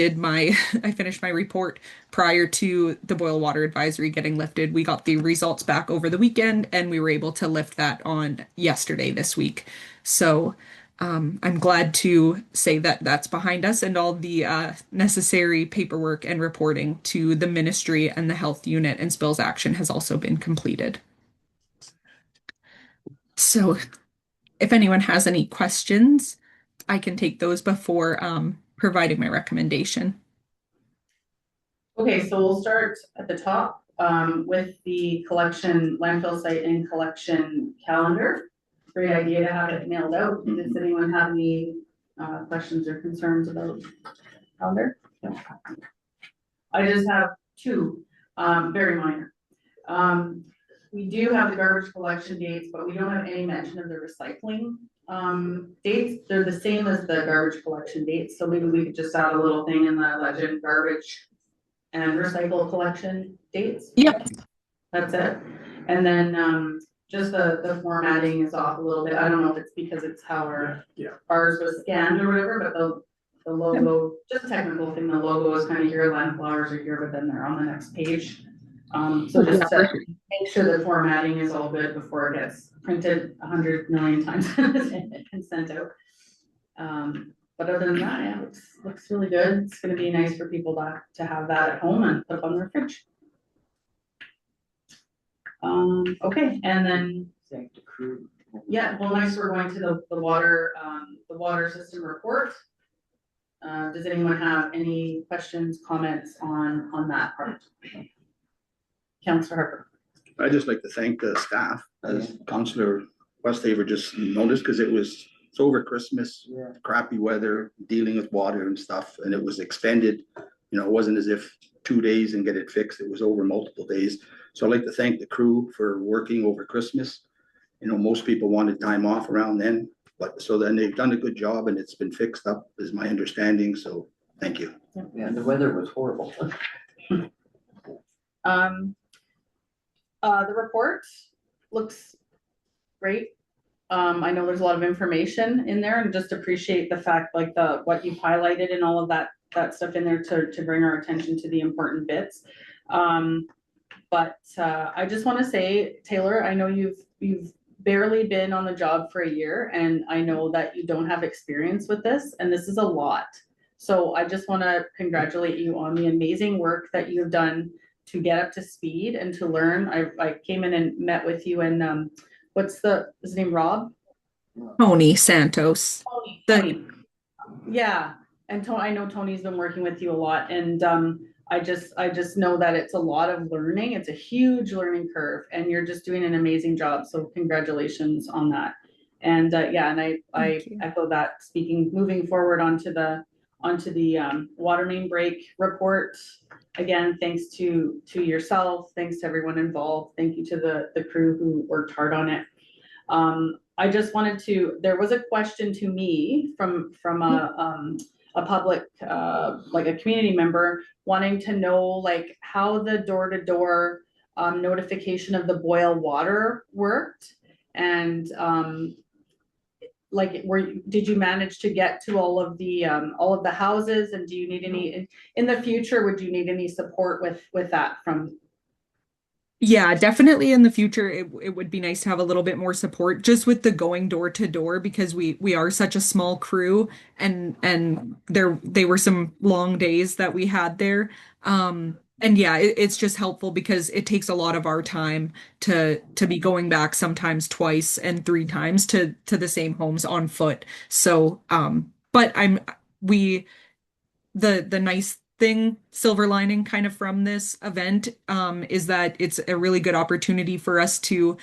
finished my report prior to the boil water advisory getting lifted. We got the results back over the weekend and we were able to lift that on yesterday this week. So I'm glad to say that that's behind us and all the necessary paperwork and reporting to the ministry and the health unit and spills action has also been completed. So if anyone has any questions, I can take those before providing my recommendation. Okay, so we'll start at the top with the collection landfill site and collection calendar. Great idea to have it mailed out. Does anyone have any questions or concerns about calendar? No. I just have 2, very minor. We do have the garbage collection dates, but we don't have any mention of the recycling dates. They're the same as the garbage collection dates, so maybe we could just add a little thing in the legend, garbage and recycle collection dates. Yep. That's it. And then just the formatting is off a little bit. I don't know if it's because it's how ours was scanned or whatever, but the logo, just a technical thing, the logo is kind of here, land flowers are here, but then they're on the next page. So just to make sure the formatting is all good before it gets printed 100 million times and sent out. But other than that, yeah, looks really good. It's gonna be nice for people to have that at home and put up on their fridge. Okay, and then Thank the crew. yeah, well, next we're going to the water system report. Does anyone have any questions, comments on that part? Councillor Harper. I'd just like to thank the staff, as Councillor Westhaver just noticed, because it's over Christmas, Yeah. crappy weather, dealing with water and stuff, and it was extended. You know, it wasn't as if 2 days and get it fixed, it was over multiple days. So I'd like to thank the crew for working over Christmas. You know, most people wanted time off around then, but so then they've done a good job and it's been fixed up, is my understanding, so thank you. Yeah, the weather was horrible. The report looks great. I know there's a lot of information in there and just appreciate the fact, like what you've highlighted and all of that stuff in there to bring our attention to the important bits. But I just want to say, Taylor, I know you've barely been on the job for a year, and I know that you don't have experience with this, and this is a lot. So I just wanna congratulate you on the amazing work that you've done to get up to speed and to learn. I came in and met with you and, what's his name, Rob? Tony Santos. Tony. Yeah, and I know Tony's been working with you a lot, and I just know that it's a lot of learning. It's a huge learning curve, and you're just doing an amazing job. So congratulations on that. And yeah, and I Thank you. echo that. Moving forward onto the water main break report. Again, thanks to yourself, thanks to everyone involved. Thank you to the crew who worked hard on it. I just wanted there was a question to me from a public, like a community member wanting to know like how the door-to-door notification of the boil water worked. And like did you manage to get to all of the houses, and do you need any in the future, would you need any support with that from? Yeah, definitely in the future, it would be nice to have a little bit more support just with the going door to door because we are such a small crew and they were some long days that we had there. And yeah, it's just helpful because it takes a lot of our time to be going back sometimes twice and three times to the same homes on foot. So but the nice thing, silver lining kind of from this event, is that it's a really good opportunity for us to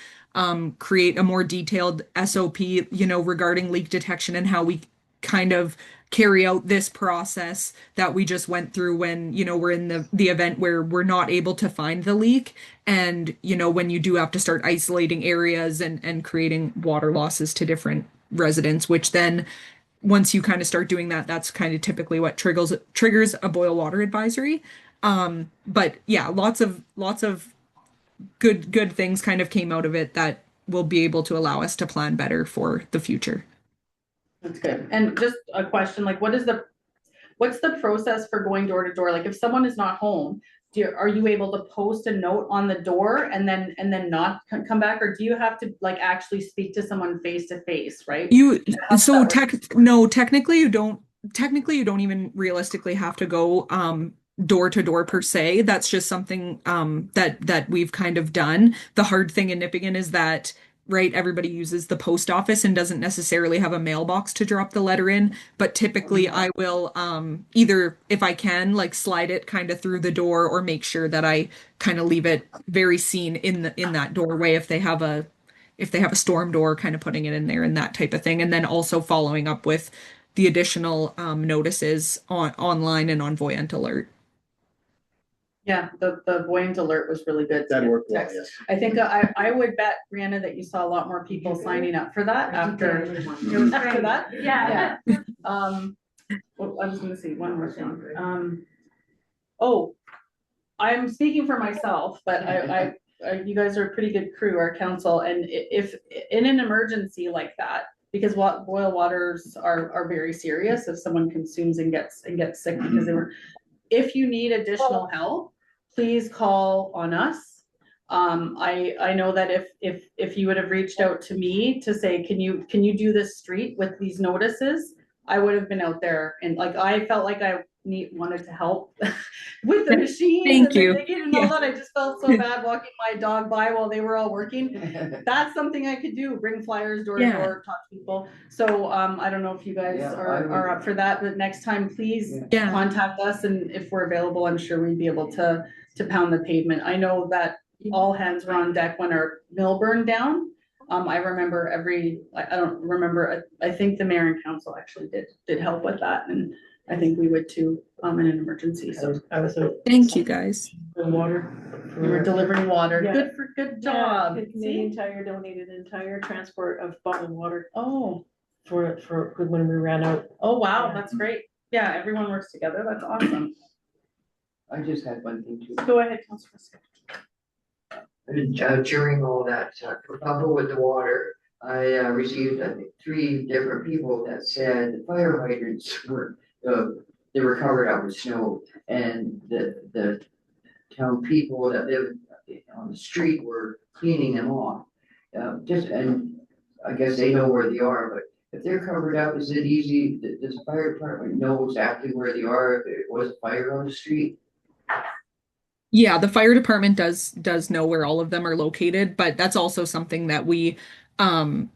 create a more detailed SOP, regarding leak detection and how we kind of carry out this process that we just went through when, we're in the event where we're not able to find the leak. And, when you do have to start isolating areas and creating water losses to different residents, which then once you kind of start doing that, that's kind of typically what triggers a boil water advisory. But yeah, lots of good things kind of came out of it that will be able to allow us to plan better for the future. That's good. And just a question, like what's the process for going door to door? Like if someone is not home, are you able to post a note on the door and then not come back, or do you have to like actually speak to someone face to face, right? Technically you don't even realistically have to go door to door per se. That's just something that we've kind of done. The hard thing in Nipigon is that everybody uses the post office and doesn't necessarily have a mailbox to drop the letter in, but typically I will either, if I can, like slide it kind of through the door or make sure that I kind of leave it very seen in that doorway if they have a storm door, kind of putting it in there and that type of thing, and then also following up with the additional notices online and on Voyant Alert. Yeah, the Voyant Alert was really good. That worked well, Text. yes. I think I would bet, Brianna, that you saw a lot more people signing up for that after that. Yeah. Well, I was gonna say one more thing. Oh, I'm speaking for myself, but you guys are a pretty good crew, our council, and if in an emergency like that, because boil waters are very serious if someone consumes and gets sick because if you need additional help, please call on us. I know that if you would have reached out to me to say, can you do this street with these notices, I would have been out there, and like I felt like I wanted to help with the machines. Thank and you. the digging and all that. I just felt so bad walking my dog by while they were all working. That's something I could do, bring flyers door to door, talk to people. So I don't know if you guys are up for that, but next time please contact us, and if we're available, I'm sure we'd be able to pound the pavement. I know that all hands were on deck when our mill burned down. I remember I don't remember, I think the mayor and council actually did help with that, and I think we would too, in an emergency. So Thank you guys. Water. we were delivering water. Yeah. Good job. Canadian Tire donated entire transport of bottled water Oh, for when we ran out. oh wow, that's great. Yeah, everyone works together. That's awesome. I just had one thing too. Go ahead, Councilor. During all that trouble with the water, I received, I think, 3 different people that said the fire hydrants were they were covered up with snow, and the town people that live on the street were cleaning them off. just, and I guess they know where they are, but if they're covered up, is it easy, does the fire department know exactly where they are if it was a fire on the street? Yeah, the fire department does know where all of them are located, but that's also something that we um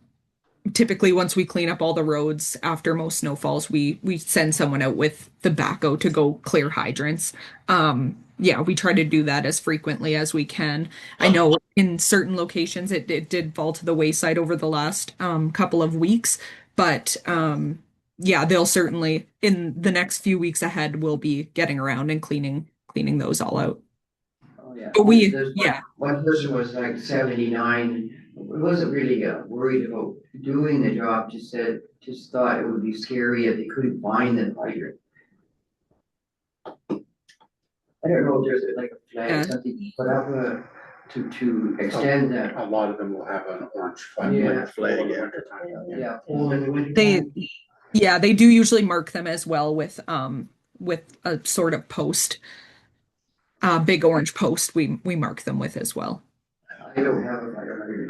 typically once we clean up all the roads after most snowfalls, we send someone out with the backhoe to go clear hydrants. Yeah, we try to do that as frequently as we can. I know in certain locations it did fall to the wayside over the last couple of weeks, but yeah, they'll certainly in the next few weeks ahead we'll be getting around and cleaning those all out. Oh, yeah. But we, There's yeah. one person was like 79, wasn't really worried about doing the job, just thought it would be scary if they couldn't find the hydrant. I don't know if there's like a flag, Yeah. something you put up to extend that. A lot of them will have an orange flag. Yeah. Flag, Yeah. Yeah, pole in the winter. They do usually mark them as well with a sort of post, big orange post we mark them with as well. I don't have a fire hydrant.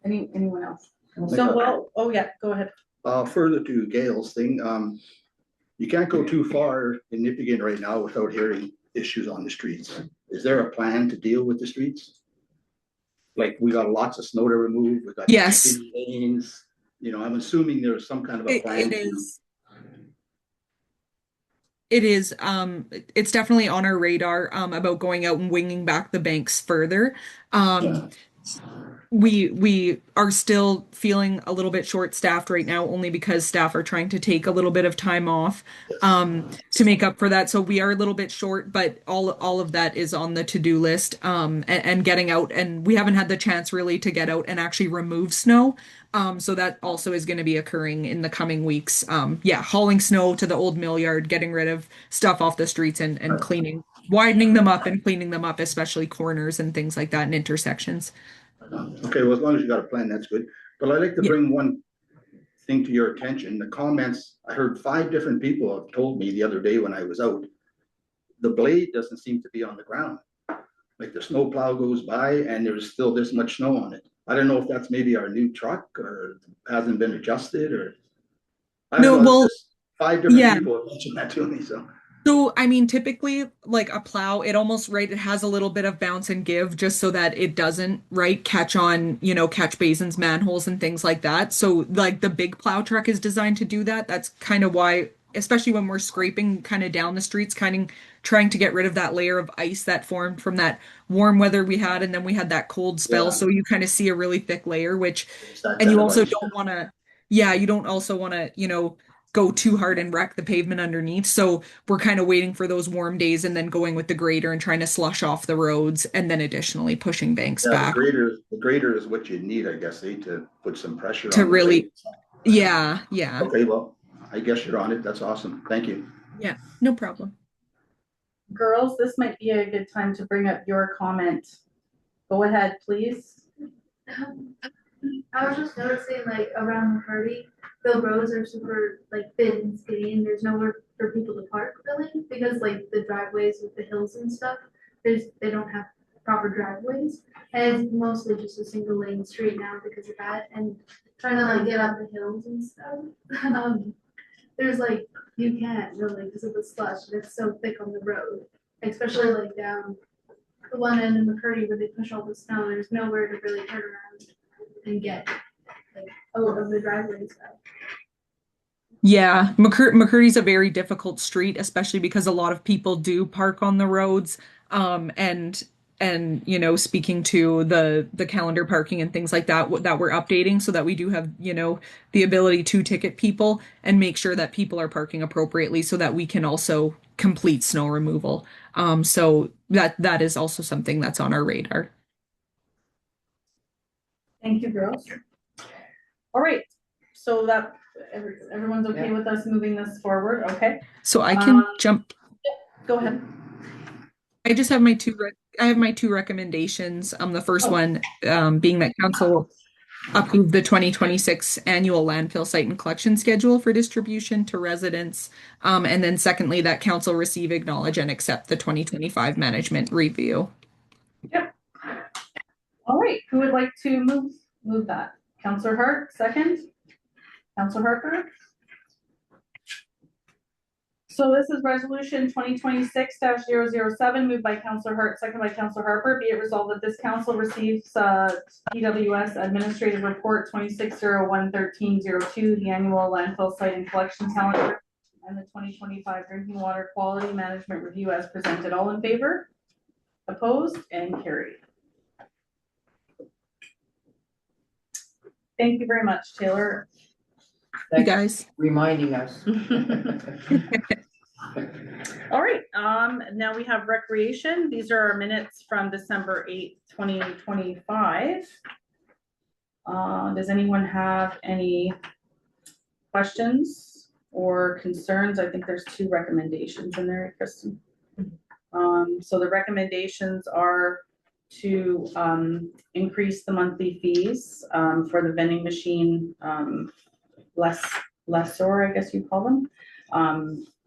Anyone else? So, well, oh yeah, go ahead. Further to Gail's thing, you can't go too far in Nipigon right now without hearing issues on the streets. Is there a plan to deal with the streets? Like, we got lots of snow to remove, we got. Yes. Lanes, I'm assuming there's some kind of a plan. It is, it's definitely on our radar, about going out and winging back the banks further. We are still feeling a little bit short-staffed right now, only because staff are trying to take a little bit of time off, to make up for that. So we are a little bit short, but all of that is on the to-do list, and getting out, and we haven't had the chance really to get out and actually remove snow. So that also is going to be occurring in the coming weeks. Yeah, hauling snow to the old mill yard, getting rid of stuff off the streets and widening them up and cleaning them up, especially corners and things like that and intersections. Okay, well, as long as you got a plan, that's good. But I'd like to bring one thing to your attention. The comments, I heard 5 different people have told me the other day when I was out, the blade doesn't seem to be on the ground. Like the snow plow goes by and there's still this much snow on it. I don't know if that's maybe our new truck or hasn't been adjusted or. I don't know, just 5 different people have mentioned that to me, so. So, I mean, typically, like a plow, it almost, right, it has a little bit of bounce and give just so that it doesn't, right, catch on, catch basins, manholes, and things like that. So, like, the big plow truck is designed to do that. That's kind of why, especially when we're scraping kind of down the streets, kind of trying to get rid of that layer of ice that formed from that warm weather we had, and then we had that cold spell. Yeah. So you kind of see a really thick layer, and you also don't want to, you don't also want to, go too hard and wreck the pavement underneath. So we're kind of waiting for those warm days and then going with the grader and trying to slush off the roads and then additionally pushing banks back. The grader is what you need, I guess, to put some pressure to on really, yeah. Okay, well, I guess you're on it. That's awesome. Thank you. Yeah, no problem. Girls, this might be a good time to bring up your comment. Go ahead, please. I was just noticing, like, around the party, the roads are super, like, thin and skinny, and there's nowhere for people to park, really, because, like, the driveways with the hills and stuff, they don't have proper driveways, and it's mostly just a single lane street now because of that, and trying to, like, get up the hills and stuff, there's, like, you can't really because of the slush, and it's so thick on the road, especially, like, down the one end in McCurdy where they push all the snow, there's nowhere to really turn around and get like out of the driveway and stuff. Yeah, McCurdy's a very difficult street, especially because a lot of people do park on the roads. And speaking to the calendar parking and things like that we're updating so that we do have, the ability to ticket people and make sure that people are parking appropriately so that we can also complete snow removal. So that is also something that's on our radar. Thank you, girls. All right, so that everyone's okay with us moving this forward, okay? So I can jump. Go ahead. I just have my two recommendations. The first one being that council approve the 2026 annual landfill site and collection schedule for distribution to residents. And then secondly, that council receive, acknowledge, and accept the 2025 management review. Yep. All right, who would like to move that? Counselor Hart, second? Counselor Harper? So this is resolution 2026-007, moved by Counselor Hart, second by Counselor Harper. Be it resolved that this council receives PWS Administrative Report 26011302, the annual landfill site and collection calendar, and the 2025 drinking water quality management review as presented. All in favor? Opposed and carried. Thank you very much, Taylor. You guys. Reminding us. All right, now we have recreation. These are our minutes from December 8th, 2025. Does anyone have any questions or concerns? I think there's 2 recommendations in there, Kristen. So the recommendations are to increase the monthly fees for the vending machine lessor, I guess you'd call them,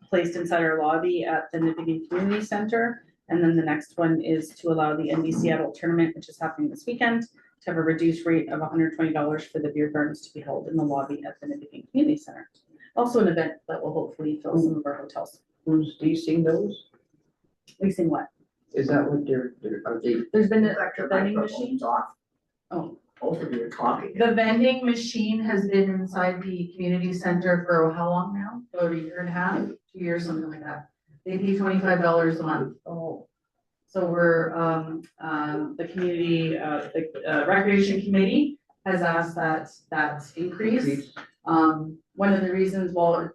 placed inside our lobby at the Nipissing Community Center. And then the next one is to allow the NBC Adult Tournament, which is happening this weekend, to have a reduced rate of $120 for the beer gardens to be held in the lobby at the Nipissing Community Center. Also an event that will hopefully fill some of our hotels. Who's leasing those? Leasing what? Is that what are they? There's been a vending machine. Oh. Both of you are talking. The vending machine has been inside the community center for how long now? About 1.5 years, 2 years, something like that. They pay $25 a month. Oh, So we're, the community, the recreation committee has asked that increase. One of the reasons, well,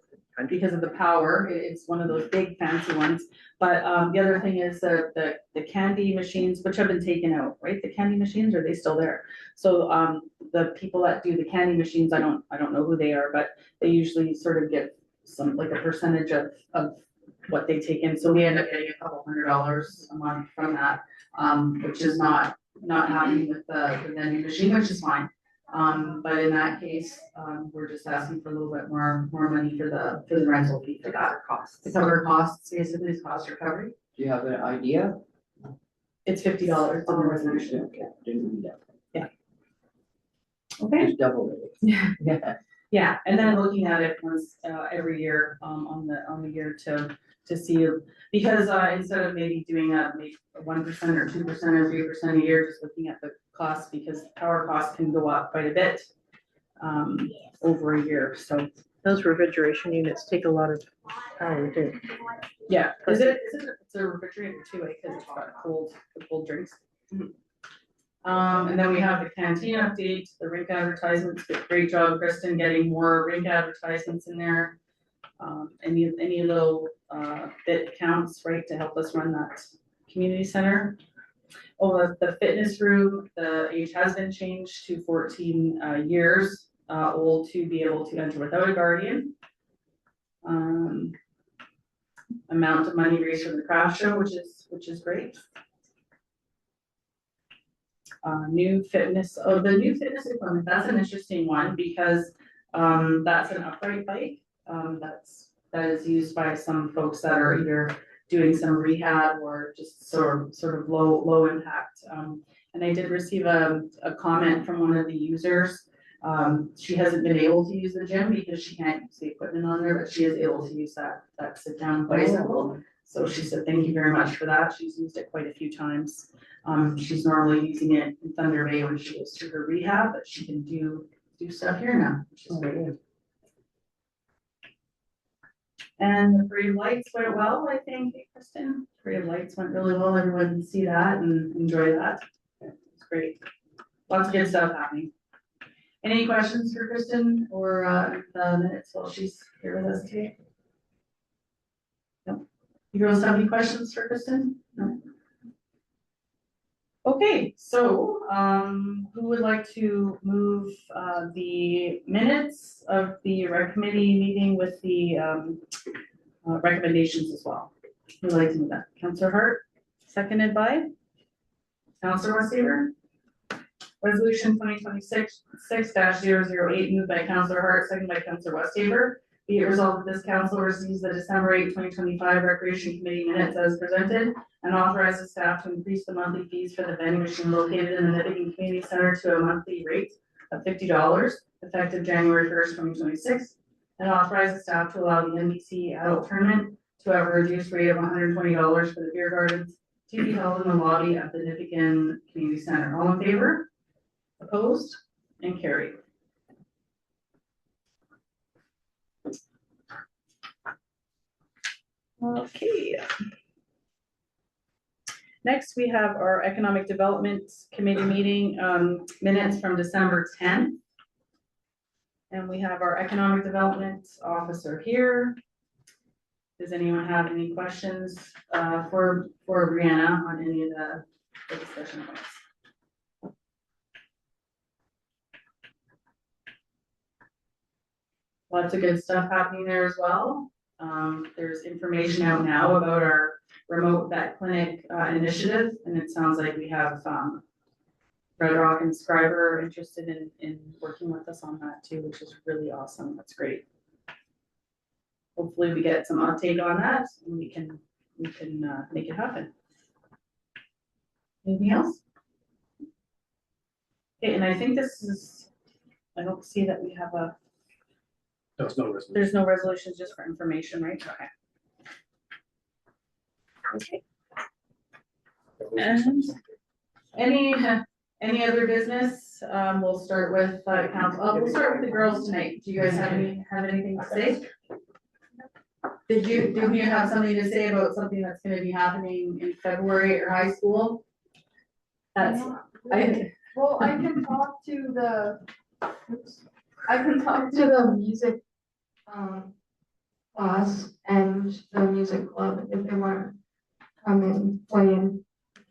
because of the power, it's one of those big fancy ones. But the other thing is the candy machines, which have been taken out, right? The candy machines, are they still there? So the people that do the candy machines, I don't know who they are, but they usually sort of get some, like a percentage of what they take in. So we end up getting a couple $100 a month from that, which is not happening with the vending machine, which is fine. But in that case, we're just asking for a little bit more money for the rental fee for that cost. To cover costs, basically, it's cost recovery. do you have an idea? It's $50 in the resolution. Okay, didn't read that. Okay. Just double it. Yeah. Yeah, and then looking at it once every year on the year to see, because instead of maybe doing maybe 1% or 2% or 3% a year, just looking at the cost, because power costs can go up quite a bit over a year. So Those refrigeration units take a lot of power too. yeah, it's a refrigerator too, because it's got cold drinks. And then we have the canteen update, the rink advertisements. Great job, Kristen, getting more rink advertisements in there. Any little bit counts, right, to help us run that community center. Oh, the fitness room, the age has been changed to 14 years old to be able to enter without a guardian. Amount of money raised for the craft show, which is great. The new fitness equipment, that's an interesting one, because that's an upright bike. That is used by some folks that are either doing some rehab or just sort of low impact. And I did receive a comment from one of the users. She hasn't been able to use the gym because she can't use the equipment on there, but she is able to use that sit down bicycle. So she said, thank you very much for that. She's used it quite a few times. She's normally using it in Thunder Bay when she goes to her rehab, but she can do stuff here now, which is great. And the parade of lights went well, I think, Kristen. Parade of lights went really well. Everyone can see that and enjoy that. It's great. Lots of good stuff happening. Any questions for Kristen or the minutes while she's here with us today? No. You girls have any questions for Kristen? No. Okay, so who would like to move the minutes of the rec committee meeting with the recommendations as well? Who would like to move that? Councillor Hart, seconded by Councillor Westhaver. Resolution 2026-008 moved by Councillor Hart, seconded by Councillor Westhaver, Be it resolved that this council receives the December 8, 2025 Recreation Committee minutes as presented and authorizes staff to increase the monthly fees for the vending machine located in the Nippigan Community Center to a monthly rate of $50 effective January 1st, 2026, and authorizes staff to allow the NBC adult tournament to have a reduced rate of $120 for the beer gardens to be held in the lobby at the Nippigan Community Center. All in favor? Opposed? And carried. Okay. Next, we have our Economic Development Committee meeting minutes from December 10th. And we have our Economic Development Officer here. Does anyone have any questions for Brianna on any of the discussion points? Lots of good stuff happening there as well. There's information out now about our remote vet clinic initiative, and it sounds like we have Red Rock and Scriber interested in working with us on that too, which is really awesome. That's great. Hopefully we get some uptake on that and we can make it happen. Anything else? Okay, and I think this is, I don't see that we have a, There's no resolution. there's no resolutions, just for information, right? Okay. Okay. Any other business? We'll start with council. We'll start with the girls tonight. Do you guys have anything to say? Did you have something to say about something that's gonna be happening in February at high school? Well, I can talk to the music class and the music club if they want to come and play and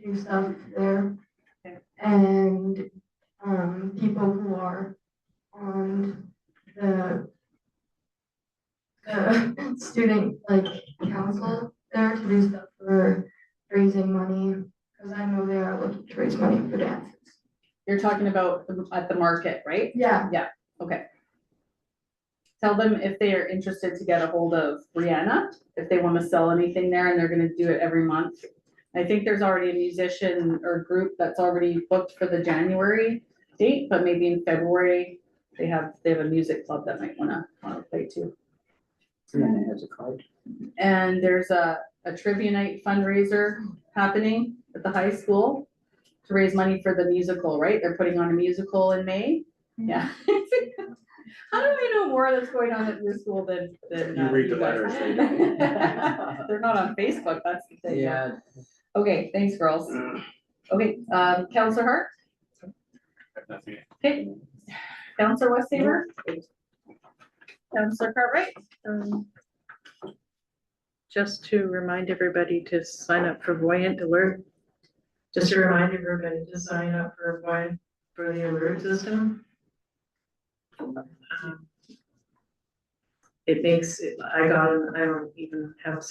do stuff there. Okay. And people who are on the student council there to do stuff for raising money, because I know they are looking to raise money for dances. You're talking about at the market, right? Yeah. Okay. Tell them if they are interested to get a hold of Brianna, if they want to sell anything there, and they're gonna do it every month. I think there's already a musician or group that's already booked for the January date, but maybe in February, they have a music club that might wanna play too. Brianna has a card. And there's a trivia night fundraiser happening at the high school to raise money for the musical, right? They're putting on a musical in May. Yeah. How do I know more that's going on at your school than You read the guys? letters, they don't. They're not on Facebook, that's the thing. Yeah, Okay, thanks, girls. Okay, Counselor Hart? Nothing. Okay. Counselor Westhaver? Counselor Cartwright? Just to remind everybody to sign up for Voyant Alert. Just to remind everybody to sign up for Voyant for the alert system. It makes it, I don't even have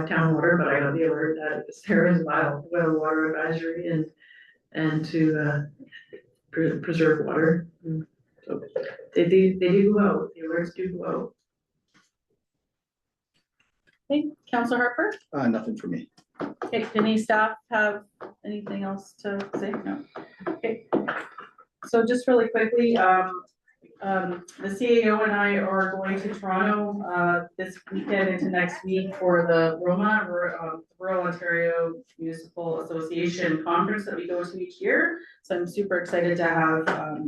town water, but I got the alert that there is wild water advisory and to preserve water. So they do go out, the alerts do go out. Okay, Counselor Harper? Nothing for me. Okay, did any staff have anything else to say? No. Okay. So just really quickly, the CAO and I are going to Toronto this weekend into next week for the ROMA, Rural Ontario Municipal Association conference that we go to each year. So I'm super excited to have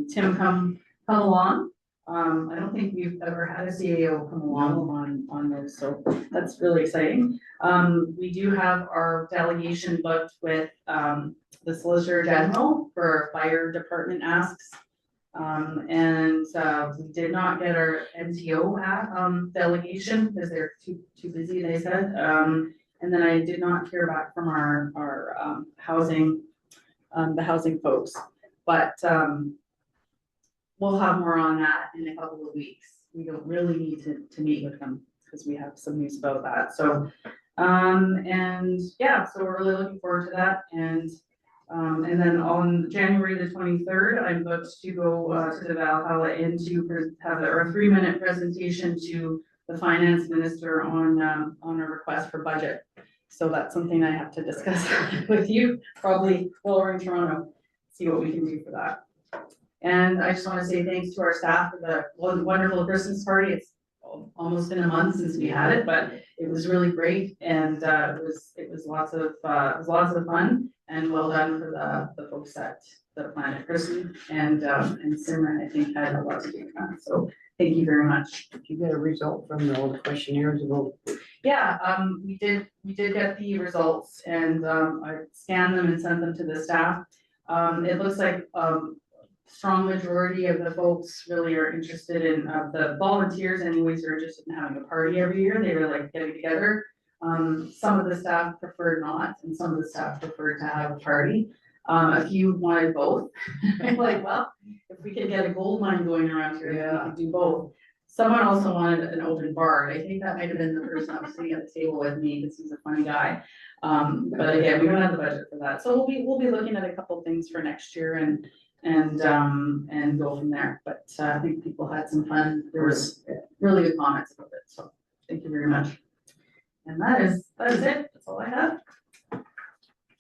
Tim come along. I don't think we've ever had a CAO come along on this, so that's really exciting. We do have our delegation booked with the Solicitor General for fire department asks. And we did not get our NTO delegation because they're too busy, they said. And then I did not hear back from our housing, the housing folks, but we'll have more on that in a couple of weeks. We don't really need to meet with them because we have some news about that. So, and yeah, so we're really looking forward to that. And then on January the 23rd, I'm booked to go to the Valhalla Inn to have our 3-minute presentation to the finance minister on a request for budget. So that's something I have to discuss with you, probably while we're in Toronto, see what we can do for that. And I just wanna say thanks to our staff for the wonderful Christmas party. It's almost been a month since we had it, but it was really great, and it was lots of fun, and well done for the folks that planned it. Kristen and Simran, I think, had a lot to do with that, so thank you very much. Did you get a result from all the questionnaires about? Yeah, we did get the results, and I scanned them and sent them to the staff. It looks like strong majority of the folks really are interested in, the volunteers anyways are interested in having a party every year. They really like getting together. Some of the staff preferred not, and some of the staff preferred to have a party. A few wanted both. I'm like, well, if we could get a gold mine going around here, then we could do both. Someone also wanted an open bar. I think that might have been the person that was sitting at the table with me, because he's a funny guy. But again, we don't have the budget for that. So we'll be looking at a couple things for next year and go from there. But I think people had some fun. There was really good comments about it. So thank you very much. And that is it. That's all I have.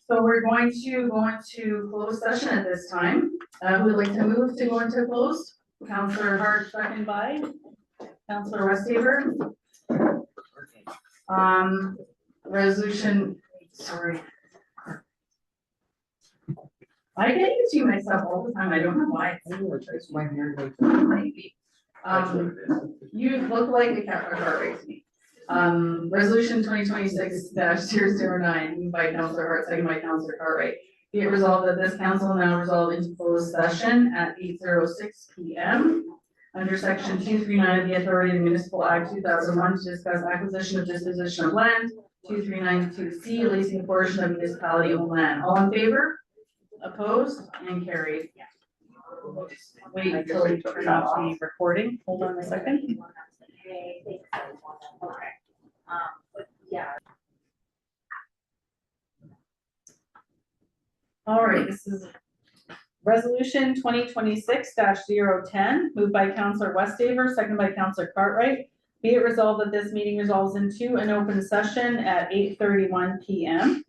So we're going to go into closed session at this time. Who would like to move to go into closed? Councillor Hart, second by Councillor Westhaver. Resolution, sorry. I get used to myself all the time. I don't know why. It's my hair like. Maybe. You look like a Councillor Hart to me. Resolution 2026-009, moved by Councillor Hart, second by Councillor Cartwright. Be it resolved that this council now resolve into closed session at 8:06 p.m. under section 239 of the Authority of Municipal Act 2001 to discuss acquisition of disposition of land, 2392C, leasing a portion of municipality owned land. All in favor? Opposed? And carried. Wait until we turn off the recording. Hold on a second. All right, this is resolution 2026-010, moved by Councillor Westhaver, second by Councillor Cartwright. Be it resolved that this meeting resolves into an open session at 8:31 p.m.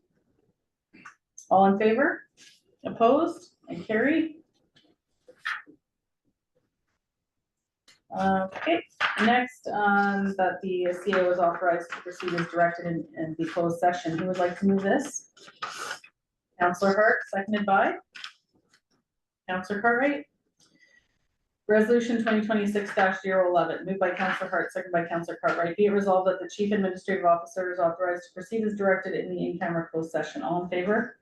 All in favor? Opposed? And carried. Okay, next, that the CEO is authorized to proceed as directed in the closed session. Who would like to move this? Councillor Hart, seconded by Councillor Cartwright. Resolution 2026-011, moved by Councillor Hart, seconded by Councillor Cartwright. Be it resolved that the Chief Administrative Officer is authorized to proceed as directed in the in-camera closed session. All in favor?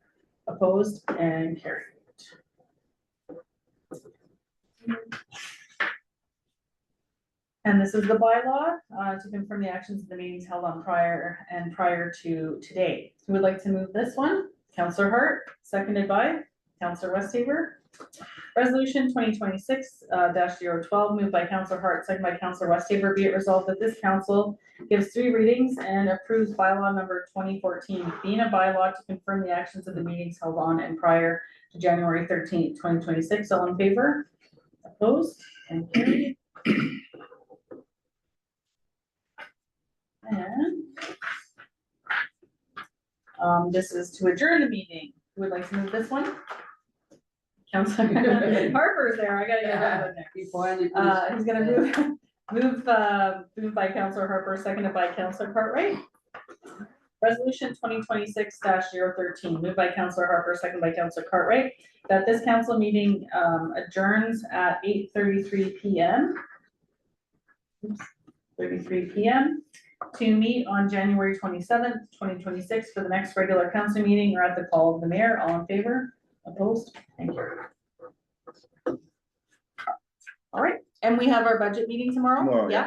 Opposed? And carried. And this is the bylaw to confirm the actions of the meetings held on prior to today. Who would like to move this one? Councillor Hart, seconded by Councillor Westhaver. Resolution 2026-012, moved by Councillor Hart, seconded by Councillor Westhaver. Be it resolved that this council gives 3 readings and approves bylaw number 2014, being a bylaw to confirm the actions of the meetings held on and prior to January 13th, 2026. All in favor? Opposed? And carried. And this is to adjourn the meeting. Who would like to move this one? Councillor Harper's there. I gotta get that in there. He's gonna move by Councillor Harper, seconded by Councillor Cartwright. Resolution 2026-013, moved by Councillor Harper, seconded by Councillor Cartwright, that this council meeting adjourns at 8:33 p.m. 33 p.m. to meet on January 27th, 2026 for the next regular council meeting or at the call of the mayor. All in favor? Opposed? Thank you. All right, and we have our budget meeting tomorrow. Tomorrow, Yeah.